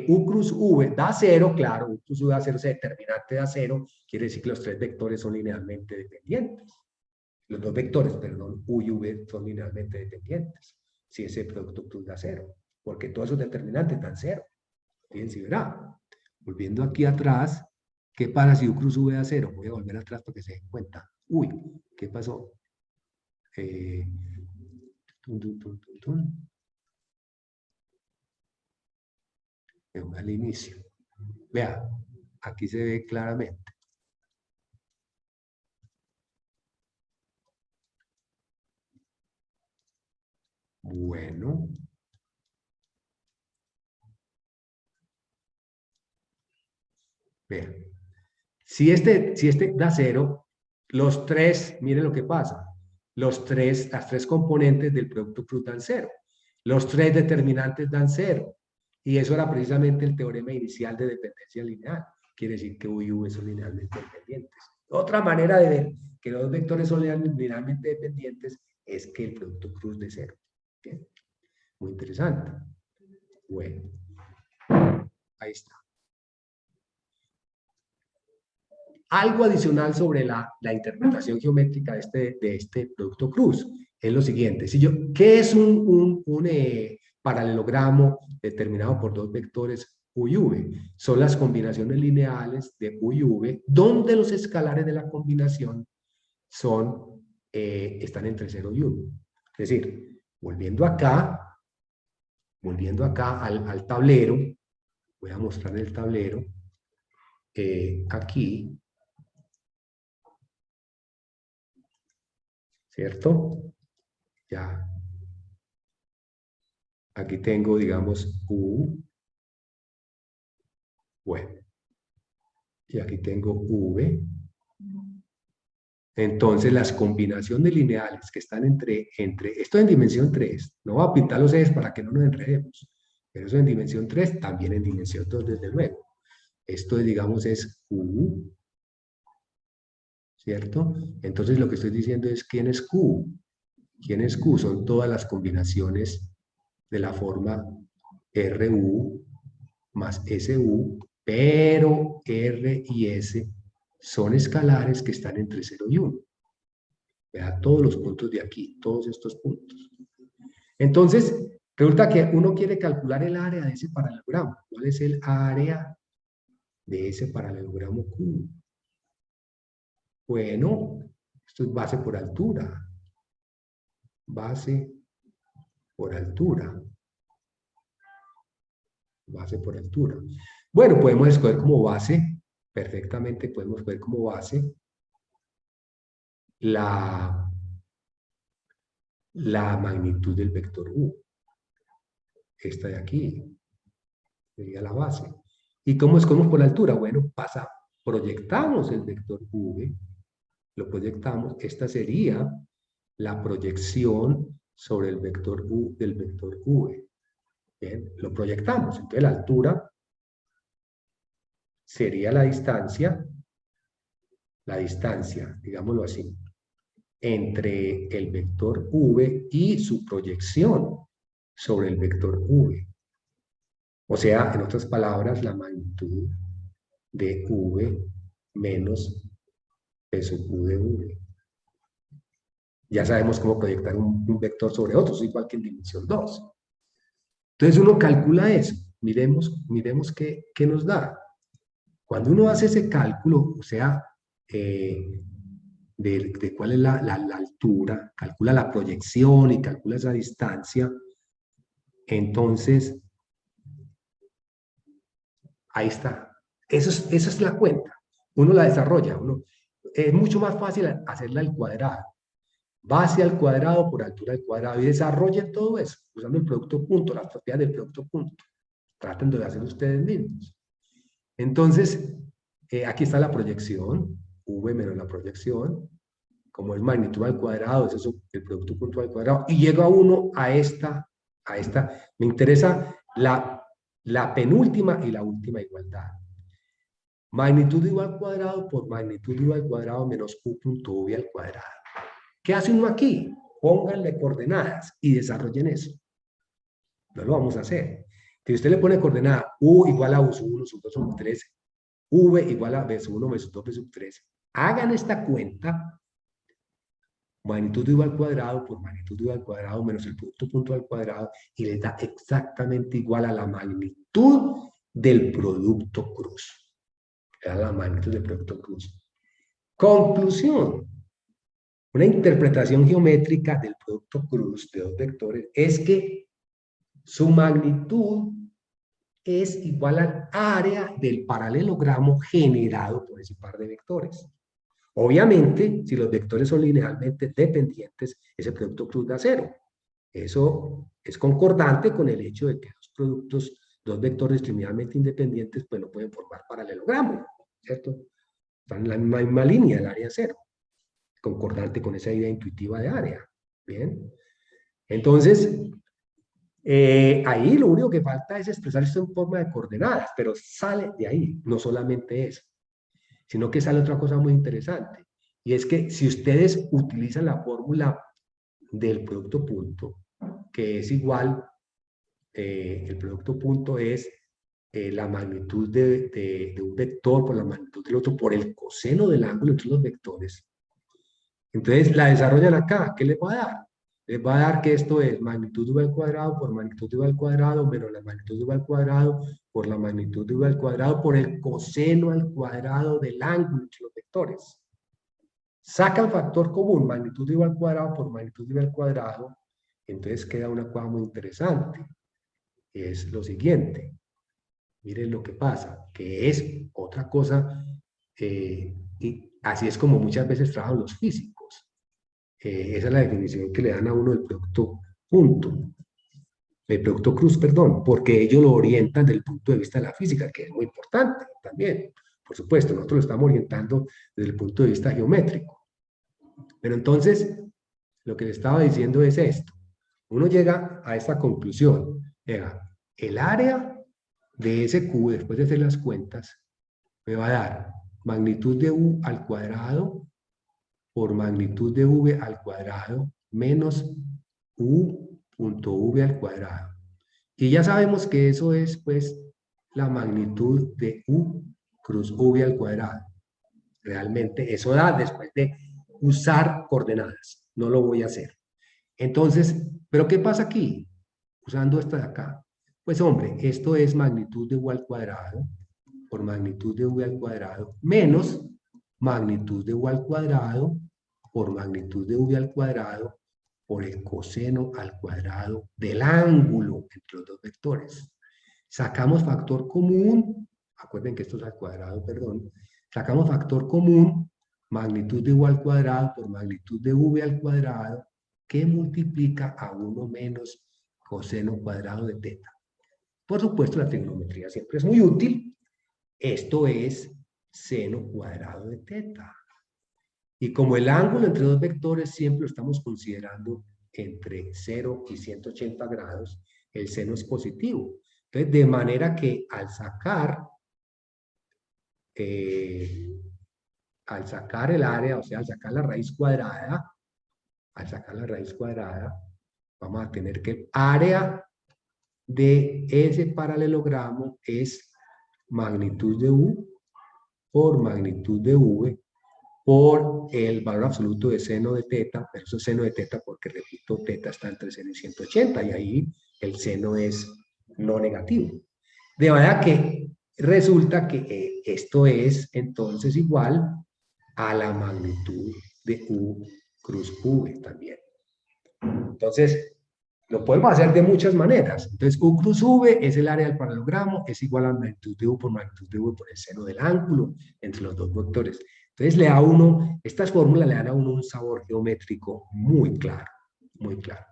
U cruz V da 0, claro, U cruz V da 0, ese determinante da 0, quiere decir que los tres vectores son linealmente dependientes. Los dos vectores, perdón, U y V son linealmente dependientes. Si ese producto cruz da 0, porque todos esos determinantes dan 0. Fíjense, verá. Volviendo aquí atrás, ¿qué pasa si U cruz V da 0? Voy a volver atrás para que se den cuenta. Uy, ¿qué pasó? Al inicio. Vea, aquí se ve claramente. Bueno. Vean. Si este da 0, los tres, miren lo que pasa. Las tres componentes del producto cruz dan 0. Los tres determinantes dan 0. Y eso era precisamente el teorema inicial de dependencia lineal. Quiere decir que U y V son linealmente dependientes. Otra manera de ver que los vectores son linealmente dependientes es que el producto cruz de 0. ¿Bien? Muy interesante. Bueno, ahí está. Algo adicional sobre la interpretación geométrica de este producto cruz es lo siguiente. ¿Qué es un paralelogramo determinado por dos vectores U y V? Son las combinaciones lineales de U y V, donde los escalares de la combinación están entre 0 y 1. Es decir, volviendo acá al tablero, voy a mostrar el tablero, aquí, ¿cierto? Ya. Aquí tengo, digamos, U. Bueno. Y aquí tengo V. Entonces, las combinaciones lineales que están esto en dimensión 3. No voy a pintar los ejes para que no nos enredemos. Pero eso en dimensión 3, también en dimensión 2, desde luego. Esto, digamos, es Q. ¿Cierto? Entonces, lo que estoy diciendo es, ¿quién es Q? ¿Quién es Q? Son todas las combinaciones de la forma RU más SU, pero R y S son escalares que están entre 0 y 1. Vea todos los puntos de aquí, todos estos puntos. Entonces, resulta que uno quiere calcular el área de ese paralelogramo. ¿Cuál es el área de ese paralelogramo Q? Bueno, esto es base por altura. Base por altura. Base por altura. Bueno, podemos escoger como base, perfectamente podemos escoger como base la magnitud del vector U. Esta de aquí sería la base. ¿Y cómo escogemos por altura? Bueno, proyectamos el vector V, lo proyectamos, esta sería la proyección sobre el vector U del vector V. Bien, lo proyectamos. Entonces la altura sería la distancia, digámoslo así, entre el vector V y su proyección sobre el vector V. O sea, en otras palabras, la magnitud de V menos P sub U de V. Ya sabemos cómo proyectar un vector sobre otro, es igual que en dimensión 2. Entonces uno calcula eso. Miremos qué nos da. Cuando uno hace ese cálculo, o sea, de cuál es la altura, calcula la proyección y calcula esa distancia, entonces, ahí está. Esa es la cuenta. Uno la desarrolla. Es mucho más fácil hacerla al cuadrado. Base al cuadrado por altura al cuadrado y desarrollen todo eso usando el producto punto, las propiedades del producto punto. Traten de hacerlo ustedes mismos. Entonces, aquí está la proyección, V menos la proyección, como es magnitud al cuadrado, es eso, el producto punto al cuadrado, y llega uno a esta, me interesa la penúltima y la última igualdad. Magnitud de U al cuadrado por magnitud de U al cuadrado menos U punto V al cuadrado. ¿Qué hace uno aquí? Pónganle coordenadas y desarrollen eso. No lo vamos a hacer. Si usted le pone coordenada U igual a U sub 1, sub 2, sub 3, V igual a B sub 1, B sub 2, B sub 3, hagan esta cuenta, magnitud de U al cuadrado por magnitud de U al cuadrado menos el producto punto al cuadrado, y les da exactamente igual a la magnitud del producto cruz. Era la magnitud del producto cruz. Conclusión. Una interpretación geométrica del producto cruz de dos vectores es que su magnitud es igual al área del paralelogramo generado por ese par de vectores. Obviamente, si los vectores son linealmente dependientes, ese producto cruz da 0. Eso es concordante con el hecho de que dos vectores linealmente independientes, pues no pueden formar paralelogramo, ¿cierto? Están en la misma línea, el área 0. Concordante con esa idea intuitiva de área. Bien. Entonces, ahí lo único que falta es expresar esto en forma de coordenadas, pero sale de ahí, no solamente eso, sino que sale otra cosa muy interesante, y es que si ustedes utilizan la fórmula del producto punto, que es igual, el producto punto es la magnitud de un vector por la magnitud del otro por el coseno del ángulo entre los vectores. Entonces la desarrollan acá. ¿Qué les va a dar? Les va a dar que esto es magnitud de V al cuadrado por magnitud de V al cuadrado menos la magnitud de V al cuadrado por la magnitud de V al cuadrado por el coseno al cuadrado del ángulo entre los vectores. Sacan factor común, magnitud de V al cuadrado por magnitud de V al cuadrado. Entonces queda una cosa muy interesante. Es lo siguiente. Miren lo que pasa, que es otra cosa, y así es como muchas veces trabajan los físicos. Esa es la definición que le dan a uno del producto punto, del producto cruz, perdón, porque ellos lo orientan desde el punto de vista de la física, que es muy importante también. Por supuesto, nosotros lo estamos orientando desde el punto de vista geométrico. Pero entonces, lo que le estaba diciendo es esto. Uno llega a esta conclusión. Llega, el área de ese Q, después de hacer las cuentas, me va a dar magnitud de U al cuadrado por magnitud de V al cuadrado menos U punto V al cuadrado. Y ya sabemos que eso es, pues, la magnitud de U cruz V al cuadrado. Realmente eso da después de usar coordenadas. No lo voy a hacer. Entonces, ¿pero qué pasa aquí? Usando esta de acá. Pues hombre, esto es magnitud de U al cuadrado por magnitud de V al cuadrado menos magnitud de U al cuadrado por magnitud de V al cuadrado por el coseno al cuadrado del ángulo entre los dos vectores. Sacamos factor común, acuerden que esto es al cuadrado, perdón, sacamos factor común, magnitud de U al cuadrado por magnitud de V al cuadrado, que multiplica a 1 menos coseno cuadrado de teta. Por supuesto, la trigonometría siempre es muy útil. Esto es seno cuadrado de teta. Y como el ángulo entre dos vectores siempre lo estamos considerando entre 0 y 180 grados, el seno es positivo. Entonces, de manera que al sacar el área, o sea, al sacar la raíz cuadrada, vamos a tener que el área de ese paralelogramo es magnitud de U por magnitud de V por el valor absoluto de seno de teta, pero eso es seno de teta porque, repito, teta está entre 0 y 180 y ahí el seno es no negativo. De manera que resulta que esto es entonces igual a la magnitud de U cruz V también. Entonces, lo podemos hacer de muchas maneras. Entonces, U cruz V es el área del paralelogramo, es igual a la magnitud de U por magnitud de V por el seno del ángulo entre los dos vectores. Entonces, le da a uno, estas fórmulas le dan a uno un sabor geométrico muy claro,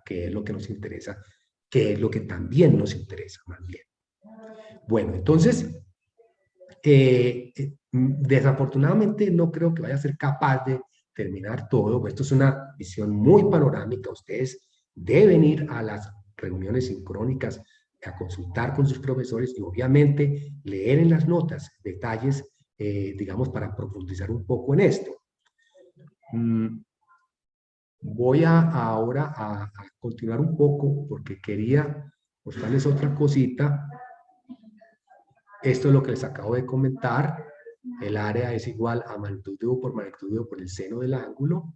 que es lo que nos interesa, que es lo que también nos interesa más bien. Bueno, entonces, desafortunadamente no creo que vaya a ser capaz de terminar todo. Esto es una visión muy panorámica. Ustedes deben ir a las reuniones sincrónicas a consultar con sus profesores y obviamente leer en las notas detalles, digamos, para profundizar un poco en esto. Voy ahora a continuar un poco porque quería mostrarles otra cosita. Esto es lo que les acabo de comentar. El área es igual a magnitud de U por magnitud de U por el seno del ángulo.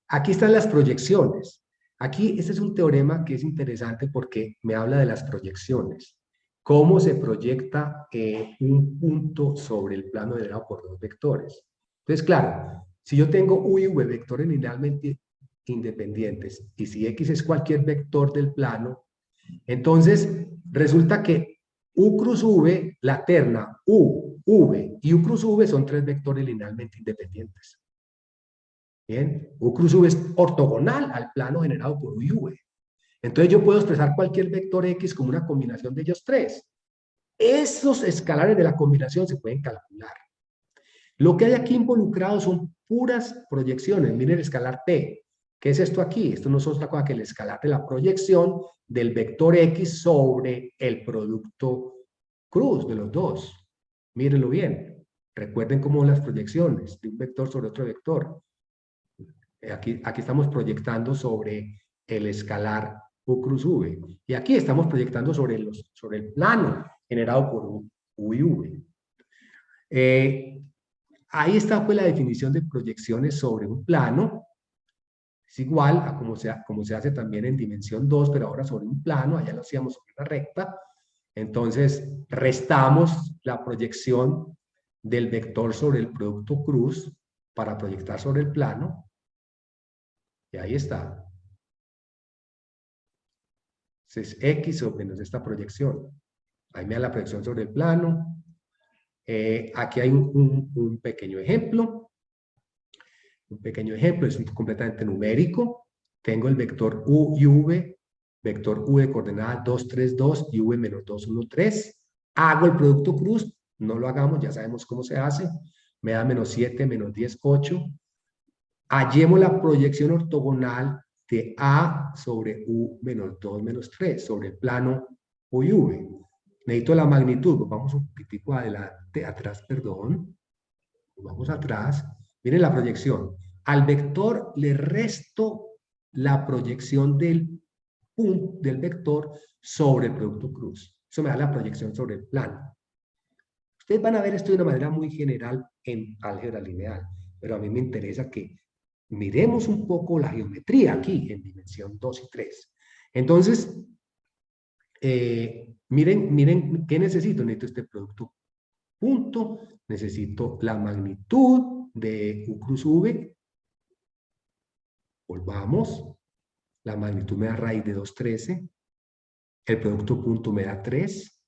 Aquí están las proyecciones. Aquí, este es un teorema que es interesante porque me habla de las proyecciones. Cómo se proyecta un punto sobre el plano generado por dos vectores. Entonces, claro, si yo tengo U y V vectores linealmente independientes y si X es cualquier vector del plano, entonces resulta que U cruz V, la terna U, V y U cruz V son tres vectores linealmente independientes. Bien, U cruz V es ortogonal al plano generado por U y V. Entonces yo puedo expresar cualquier vector X como una combinación de ellos tres. Esos escalares de la combinación se pueden calcular. Lo que hay aquí involucrado son puras proyecciones. Miren el escalar T. ¿Qué es esto aquí? Esto no es otra cosa que el escalar de la proyección del vector X sobre el producto cruz de los dos. Mírenlo bien. Recuerden cómo las proyecciones de un vector sobre otro vector. Aquí estamos proyectando sobre el escalar U cruz V. Y aquí estamos proyectando sobre el plano generado por U y V. Ahí está pues la definición de proyecciones sobre un plano. Es igual a como se hace también en dimensión 2, pero ahora sobre un plano. Allá lo hacíamos sobre una recta. Entonces, restamos la proyección del vector sobre el producto cruz para proyectar sobre el plano. Y ahí está. Entonces, X o menos esta proyección. Ahí me da la proyección sobre el plano. Aquí hay un pequeño ejemplo. Un pequeño ejemplo, es completamente numérico. Tengo el vector U y V, vector U de coordenada 2, 3, 2 y V menos 2, 1, 3. Hago el producto cruz, no lo hagamos, ya sabemos cómo se hace. Me da menos 7, menos 10, 8. Hallemos la proyección ortogonal de A sobre U menos 2, menos 3, sobre el plano U y V. Necesito la magnitud, vamos un poquitico adelante, atrás, perdón. Vamos atrás. Miren la proyección. Al vector le resto la proyección del vector sobre el producto cruz. Eso me da la proyección sobre el plano. Ustedes van a ver esto de una manera muy general en álgebra lineal, pero a mí me interesa que miremos un poco la geometría aquí en dimensión 2 y 3. Entonces, miren qué necesito. Necesito este producto punto, necesito la magnitud de U cruz V. Volvamos. La magnitud me da raíz de 2,13. El producto punto me da 3.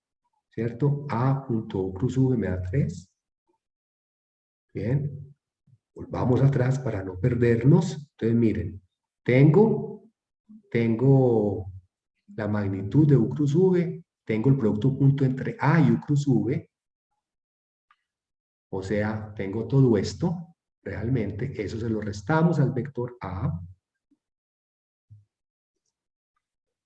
¿Cierto? A punto U cruz V me da 3. Bien. Volvamos atrás para no perdernos. Entonces, miren. Tengo la magnitud de U cruz V. Tengo el producto punto entre A y U cruz V. O sea, tengo todo esto, realmente, eso se lo restamos al vector A.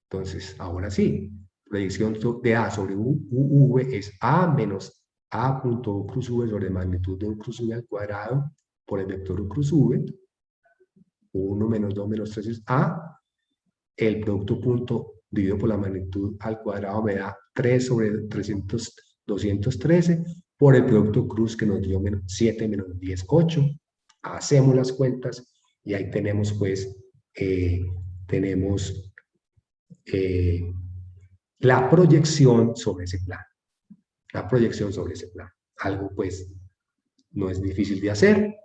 Entonces, ahora sí, proyección de A sobre UV es A menos A punto U cruz V sobre magnitud de U cruz V al cuadrado por el vector U cruz V. 1 menos 2 menos 3 es A. El producto punto dividido por la magnitud al cuadrado me da 3 sobre 213 por el producto cruz que nos dio 7 menos 10, 8. hacemos las cuentas y ahí tenemos pues, la proyección sobre ese plan. La proyección sobre ese plan. Algo pues no es difícil de hacer.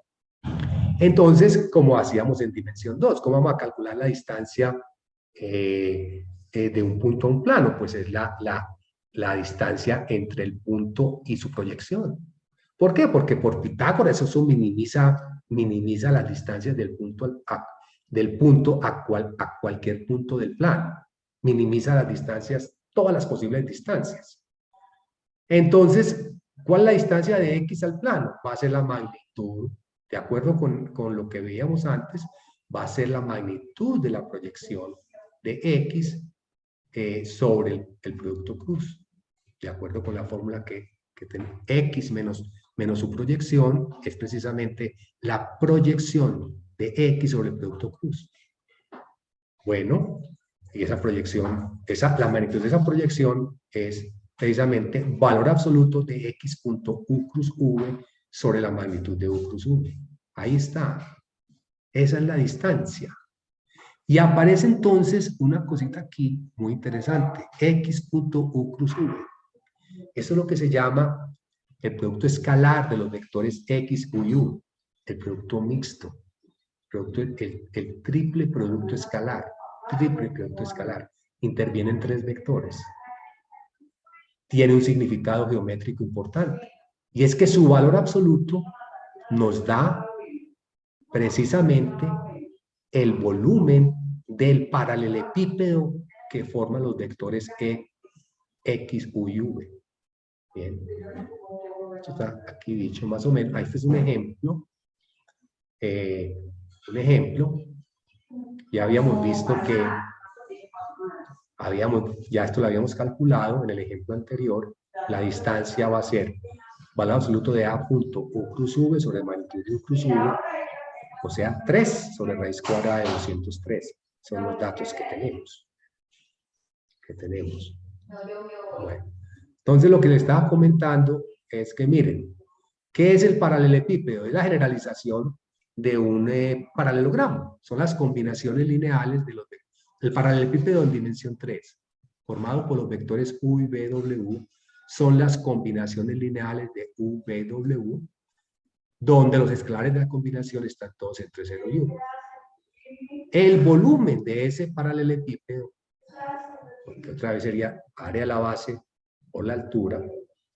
Entonces, como hacíamos en dimensión 2, ¿cómo vamos a calcular la distancia de un punto a un plano? Pues es la distancia entre el punto y su proyección. ¿Por qué? Porque por Pitágoras eso minimiza las distancias del punto a cualquier punto del plano. Minimiza las distancias, todas las posibles distancias. Entonces, ¿cuál es la distancia de X al plano? Va a ser la magnitud, de acuerdo con lo que veíamos antes, va a ser la magnitud de la proyección de X sobre el producto cruz. De acuerdo con la fórmula que tenemos, X menos su proyección es precisamente la proyección de X sobre el producto cruz. Bueno, y esa proyección, la magnitud de esa proyección es precisamente valor absoluto de X punto U cruz V sobre la magnitud de U cruz V. Ahí está. Esa es la distancia. Y aparece entonces una cosita aquí muy interesante. X punto U cruz V. Eso es lo que se llama el producto escalar de los vectores X, U y U. El producto mixto. El triple producto escalar. Triple producto escalar. Intervienen 3 vectores. Tiene un significado geométrico importante. Y es que su valor absoluto nos da precisamente el volumen del paralelepípedo que forman los vectores X, U y V. Bien. Esto está aquí dicho más o menos. Este es un ejemplo. Ya habíamos visto que ya esto lo habíamos calculado en el ejemplo anterior. La distancia va a ser valor absoluto de A punto U cruz V sobre magnitud de U cruz V, o sea, 3 sobre raíz cuadrada de 203. Son los datos que tenemos. Bueno, entonces lo que le estaba comentando es que miren, ¿qué es el paralelepípedo? Es la generalización de un paralelogramo. Son las combinaciones lineales de el paralelepípedo en dimensión 3, formado por los vectores U y V, W, son las combinaciones lineales de U, V, W, donde los escalares de la combinación están todos entre 0 y 1. El volumen de ese paralelepípedo, porque otra vez sería área de la base por la altura,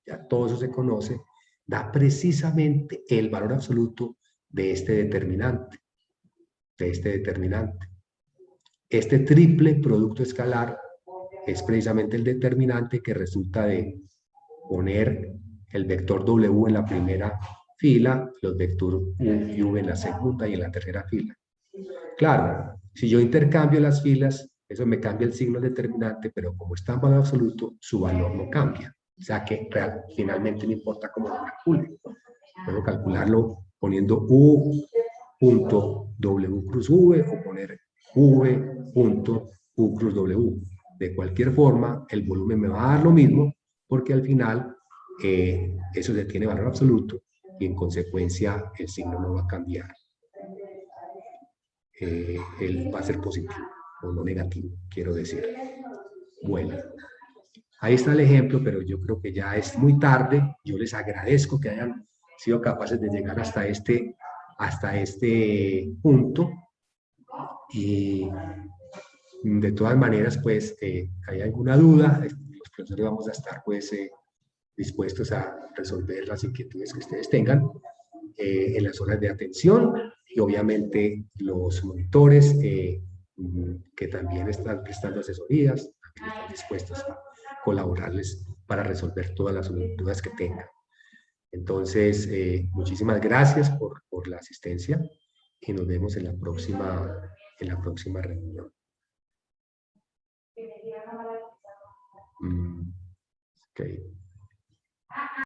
ya todo eso se conoce, da precisamente el valor absoluto de este determinante. Este triple producto escalar es precisamente el determinante que resulta de poner el vector W en la primera fila, los vectores U y V en la segunda y en la tercera fila. Claro, si yo intercambio las filas, eso me cambia el signo determinante, pero como está en valor absoluto, su valor no cambia. O sea que finalmente no importa cómo lo calcule. Puedo calcularlo poniendo U punto W cruz V o poner V punto U cruz W. De cualquier forma, el volumen me va a dar lo mismo, porque al final eso se tiene valor absoluto y en consecuencia el signo no va a cambiar. Él va a ser positivo o no negativo, quiero decir. Bueno, ahí está el ejemplo, pero yo creo que ya es muy tarde. Yo les agradezco que hayan sido capaces de llegar hasta este punto. Y de todas maneras, pues, hay alguna duda, los profesores vamos a estar, pues, dispuestos a resolver las inquietudes que ustedes tengan en las horas de atención, y obviamente los monitores que también están prestando asesorías, también están dispuestos a colaborarles para resolver todas las dudas que tengan. Entonces, muchísimas gracias por la asistencia y nos vemos en la próxima reunión. Okay.